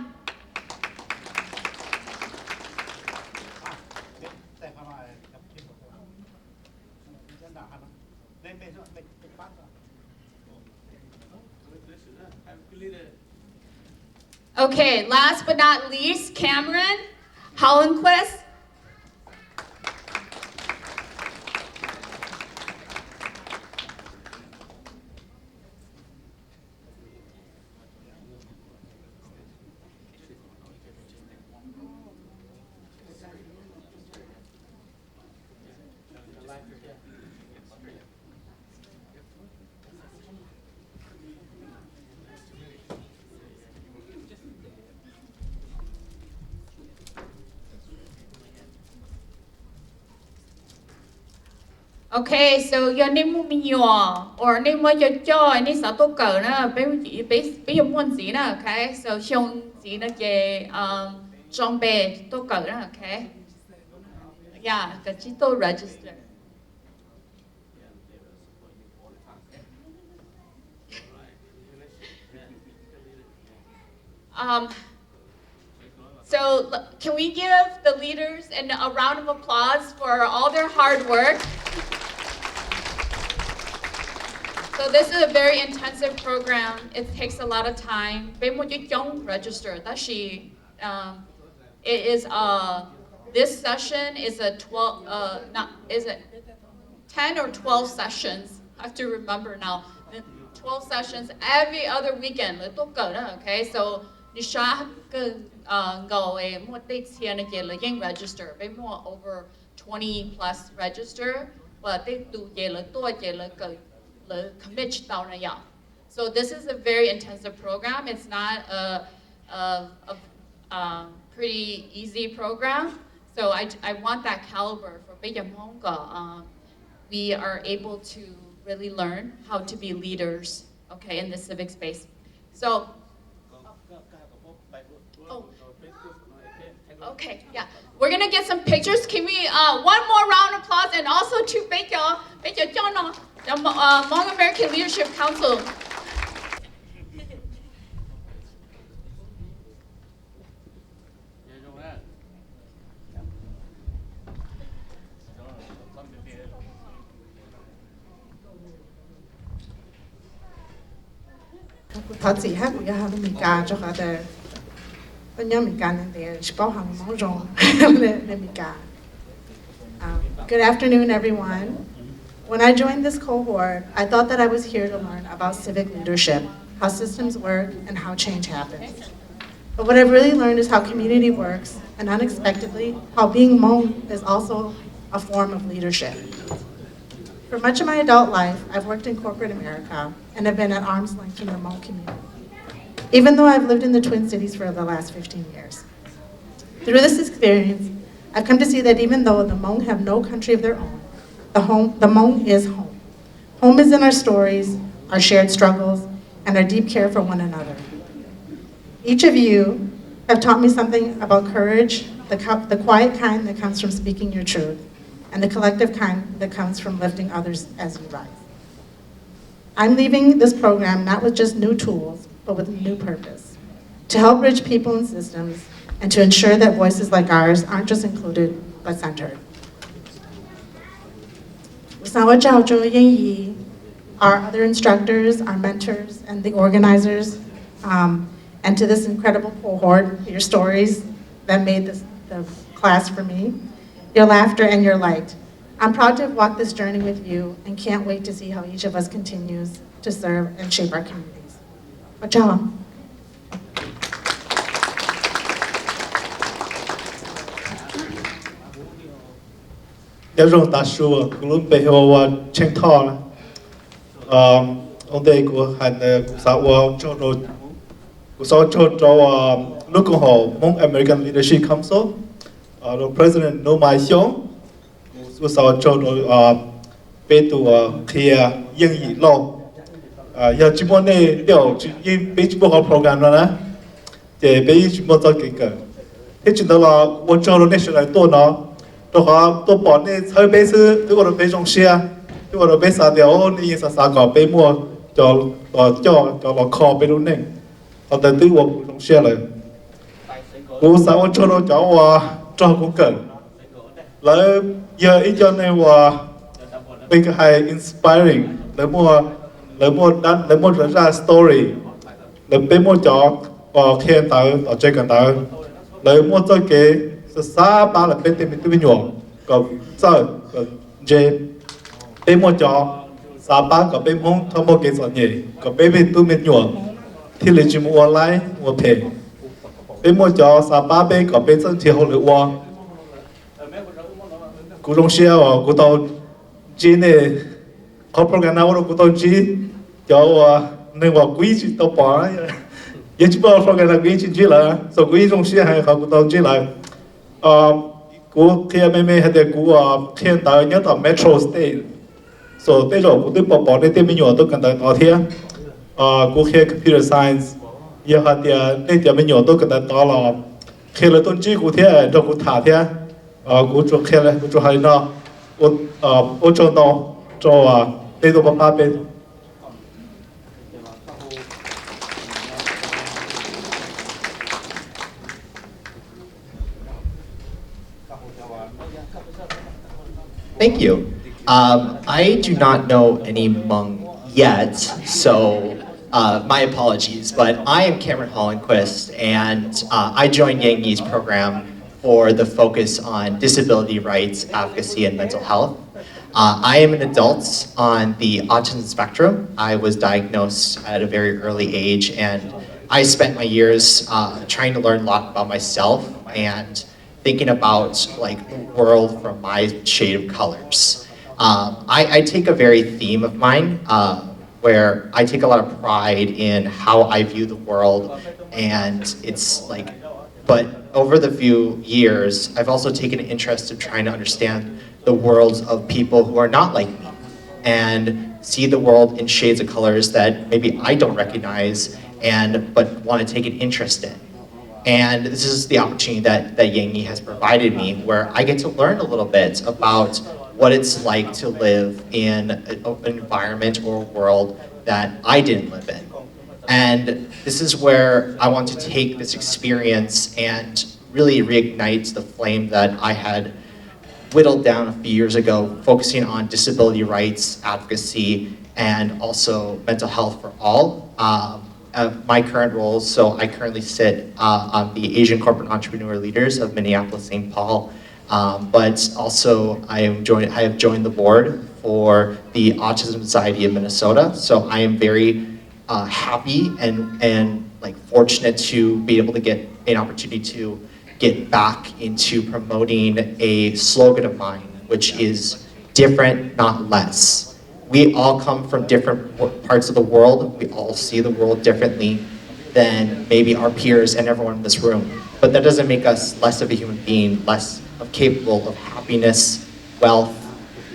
Okay, last but not least, Cameron Hollenquist. Okay, so your name will be your, or name what your joy, and it's a to go na, be one zina, okay? So Xiong zina ge Zhong Bei to go na, okay? Yeah, got you to register. So can we give the leaders a round of applause for all their hard work? So this is a very intensive program. It takes a lot of time. Bên một cái chống register, that she, it is this session is a 12, is it 10 or 12 sessions? I have to remember now. 12 sessions every other weekend. Okay, so you should go một tí tiền cái là register. Bên more over 20 plus register. But they do commit down. So this is a very intensive program. It's not a pretty easy program. So I want that caliber for Beyamonga. We are able to really learn how to be leaders, okay, in the civic space. So, okay, yeah. We're gonna get some pictures. Can we, one more round of applause, and also to Beikyo John, the Hmong American Leadership Council. Thật sự hát của họ mình cả cho họ để bên nhau mình cả để bảo hàng mong rong để mình cả. Good afternoon, everyone. When I joined this cohort, I thought that I was here to learn about civic leadership, how systems work, and how change happens. But what I've really learned is how community works, and unexpectedly, how being Hmong is also a form of leadership. For much of my adult life, I've worked in corporate America and have been at arm's length from the Hmong community, even though I've lived in the Twin Cities for the last 15 years. Through this experience, I've come to see that even though the Hmong have no country of their own, the Hmong is home. Home is in our stories, our shared struggles, and our deep care for one another. Each of you have taught me something about courage, the quiet kind that comes from speaking your truth, and the collective kind that comes from lifting others as you rise. I'm leaving this program not with just new tools, but with a new purpose, to help bridge people and systems, and to ensure that voices like ours aren't just included, but centered. Our other instructors, our mentors, and the organizers, and to this incredible cohort, your stories that made the class for me, your laughter and your light. I'm proud to have walked this journey with you and can't wait to see how each of us continues to serve and shape our communities. Wachawa. Nhớ rằng ta sửa cũng bây giờ tranh thọ là ông đây của hành của xã hội cho rồi của xã cho nước cộng hòa Hmong American Leadership Council rồi President No Mai Xiong của xã hội cho rồi bên tụ kia yên dị lo giờ chỉ muốn này điều chỉ bên chỉ muốn học program đó nè để bên chỉ muốn cho cái thế chúng ta là muốn cho nó nationalตัวเนาะตัวเขาตัวปอดนี่ใช้ไปซื้อตัวเราไปจงเชียตัวเราไปสาเดียวนี่สาสาก่อไปมัวจอจอเราคอไปรู้เนี่ยเอาแต่ตัวเราจงเชียเลยกูสาวชนเราจ่อว่าจ่อกูเกิดแล้วเยอะอีกจนในว่าเป็นก็ให้ inspiring แล้วมัวดันแล้วมัวเรื่อง story แล้วเป็นมัวจ่อเขียนต่อใจกันต่อแล้วมัวจ่อเก๋sa ba là bên tìm bên nhỏ còn giờ trên bên một chỗ sa ba còn bên mông thằng một cái gì nhỉ còn bên bên nhỏ thì lấy chim online mua phe bên một chỗ sa ba bên còn bên chân thì họ lấy qua cú đông xe à cú tàu chi này có program nào cú tàu chi cho nên vào quý chỉ tàu bỏ giờ chỉ bảo program là quý chỉ là sau quý đông xe hay họ cú tàu chi lại cú kia mấy hay để cú kia tới nhớ tàu metro state, so tới rồi cú tới bỏ để tới mấy nhỏ tôi cần tới tàu thiệt, cú kia computer science, giờ hạt địa để tới mấy nhỏ tôi cần tới tàu là kia là tôn chỉ cú thiệt, rồi cú thả thiệt, cú chụp kia là cú chụp hay nó, ô cho nó cho để tôi bắt bên. Thank you. I do not know any Hmong yet, so my apologies, but I am Cameron Hollenquist, and I joined Yang Yi's program for the focus on disability rights, advocacy, and mental health. I am an adult on the autism spectrum. I was diagnosed at a very early age, and I spent my years trying to learn a lot about myself and thinking about like the world from my shade of colors. I take a very theme of mine where I take a lot of pride in how I view the world, and it's like, but over the few years, I've also taken an interest in trying to understand the worlds of people who are not like me and see the world in shades of colors that maybe I don't recognize but want to take an interest in. And this is the opportunity that Yang Yi has provided me, where I get to learn a little bit about what it's like to live in an environment or a world that I didn't live in. And this is where I want to take this experience and really reignite the flame that I had whittled down a few years ago, focusing on disability rights, advocacy, and also mental health for all. My current roles, so I currently sit on the Asian Corporate Entrepreneur Leaders of Minneapolis-St. Paul, but also I have joined the board for the Autism Society of Minnesota, so I am very happy and like fortunate to be able to get an opportunity to get back into promoting a slogan of mine, which is different, not less. We all come from different parts of the world. We all see the world differently than maybe our peers and everyone in this room. But that doesn't make us less of a human being, less capable of happiness, wealth,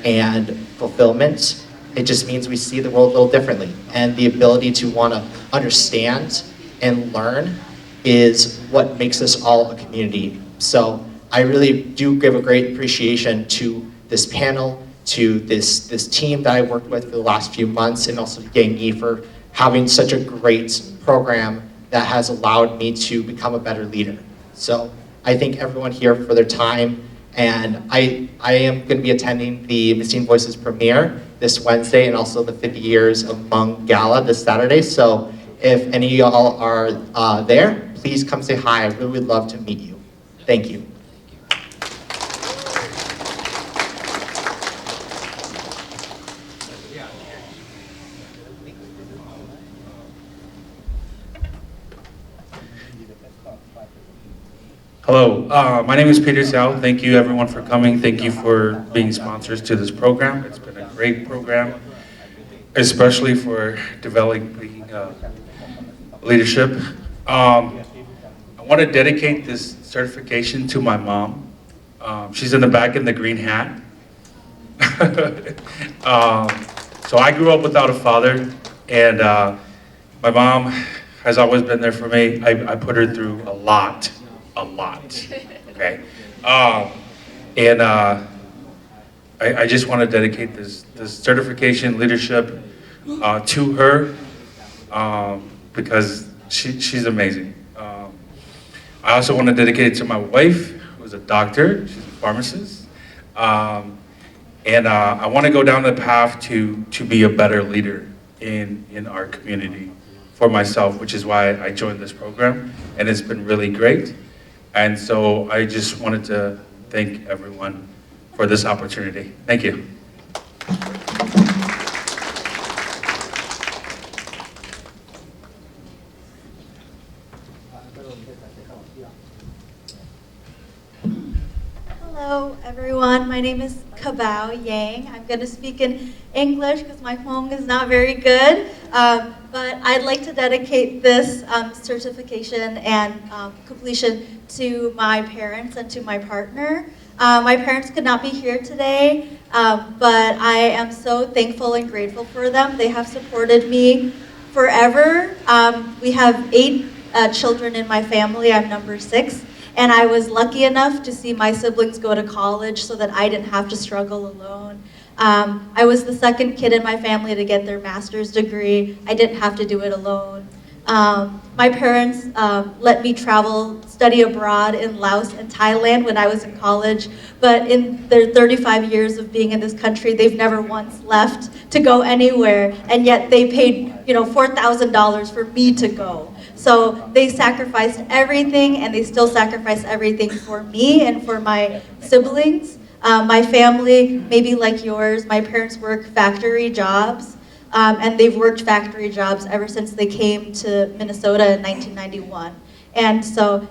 and fulfillment. It just means we see the world a little differently. And the ability to want to understand and learn is what makes us all a community. So I really do give a great appreciation to this panel, to this team that I worked with for the last few months, and also Yang Yi for having such a great program that has allowed me to become a better leader. So I thank everyone here for their time, and I am going to be attending the Missing Voices premiere this Wednesday, and also the 50 Years of Hmong Gala this Saturday. So if any of y'all are there, please come say hi. I really would love to meet you. Thank you. Hello, my name is Peter Xiao. Thank you everyone for coming. Thank you for being sponsors to this program. It's been a great program, especially for developing leadership. I want to dedicate this certification to my mom. She's in the back in the green hat. So I grew up without a father, and my mom has always been there for me. I put her through a lot, okay? And I just want to dedicate this certification leadership to her because she's amazing. I also want to dedicate it to my wife, who's a doctor. She's a pharmacist. And I want to go down the path to be a better leader in our community for myself, which is why I joined this program, and it's been really great. And so I just wanted to thank everyone for this opportunity. Thank you. Hello, everyone. My name is Kabao Yang. I'm going to speak in English because my Hmong is not very good. But I'd like to dedicate this certification and completion to my parents and to my partner. My parents could not be here today, but I am so thankful and grateful for them. They have supported me forever. We have 8 children in my family. I'm number 6. And I was lucky enough to see my siblings go to college so that I didn't have to struggle alone. I was the second kid in my family to get their master's degree. I didn't have to do it alone. My parents let me travel, study abroad in Laos and Thailand when I was in college, but in their 35 years of being in this country, they've never once left to go anywhere, and yet they paid, $4,000 for me to go. So they sacrificed everything, and they still sacrifice everything for me and for my siblings. My family, maybe like yours, my parents work factory jobs. And they've worked factory jobs ever since they came to Minnesota in 1991. And so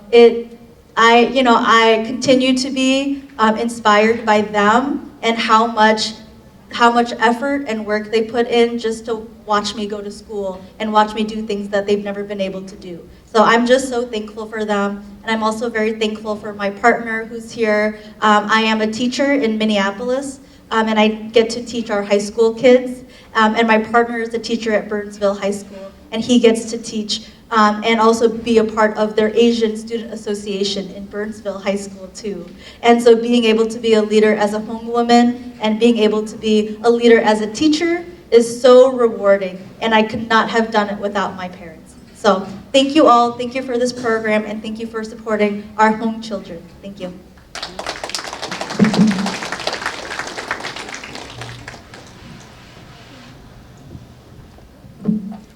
I continue to be inspired by them and how much effort and work they put in just to watch me go to school and watch me do things that they've never been able to do. So I'm just so thankful for them. And I'm also very thankful for my partner who's here. I am a teacher in Minneapolis, and I get to teach our high school kids. And my partner is a teacher at Burnsville High School, and he gets to teach and also be a part of their Asian Student Association in Burnsville High School too. And so being able to be a leader as a home woman and being able to be a leader as a teacher is so rewarding, and I could not have done it without my parents. So thank you all, thank you for this program, and thank you for supporting our home children. Thank you.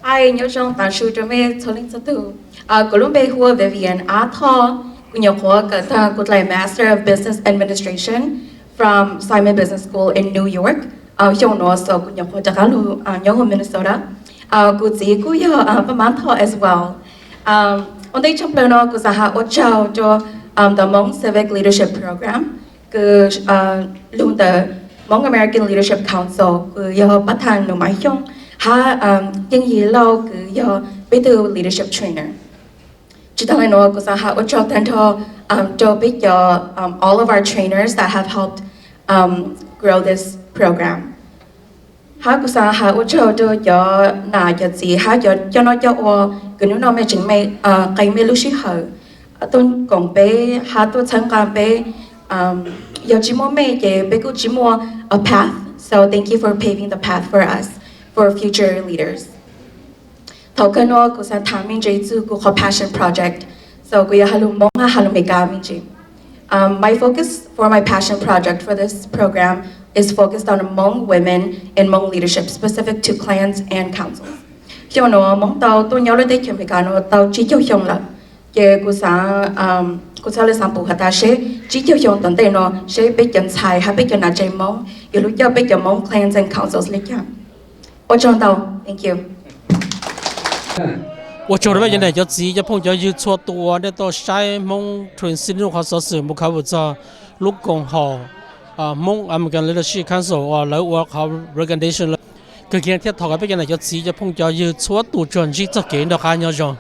Ai nhớ trong ta sư cho mẹ cho linh sát tu. Colombe hua Vivian Atho, kunya hua kata kutlai Master of Business Administration from Simon Business School in New York. Hiong no so kunya hua jakalu nyoho Minnesota. Kutsi kuya pamantho as well. On day trong plano kusaha ochao cho the Hmong Civic Leadership Program. Ku luôn the Hmong American Leadership Council kuya patan no mai hiong. Những gì lâu cứ do bí thư leadership trainer. Chúng ta nói có sao họ cho tên cho biết cho all of our trainers that have helped grow this program. Họ có sao họ cho na cho gì họ cho nó cho cái nó mới chính mày cái mày lúc họ tôi còn bé họ tôi tham gia bé giờ chỉ muốn mày cái bé cũng chỉ muốn a path. So thank you for paving the path for us. For future leaders. Tokano kusa tamin jitsu ku passion project. So kuya halumong halumika minji. My focus for my passion project for this program is focused on Hmong women in Hmong leadership, specific to clans and councils. Hiyo no Hmong tao to nyalo de kemikano tao chicho hiong la. Ye kusa le sampu hata she chicho hiong tante no she be jan chai ha be jan na jay Hmong. You look ya be jan Hmong clans and councils like ya. Thank you. 我觉得吧，现在就自己碰见有错多的到晒蒙纯新路好说是不靠不着，陆公好蒙俺们跟那个是看守来我好 recommendation 了，个今天头个边现在就自己碰见有错多转机这给的看要上。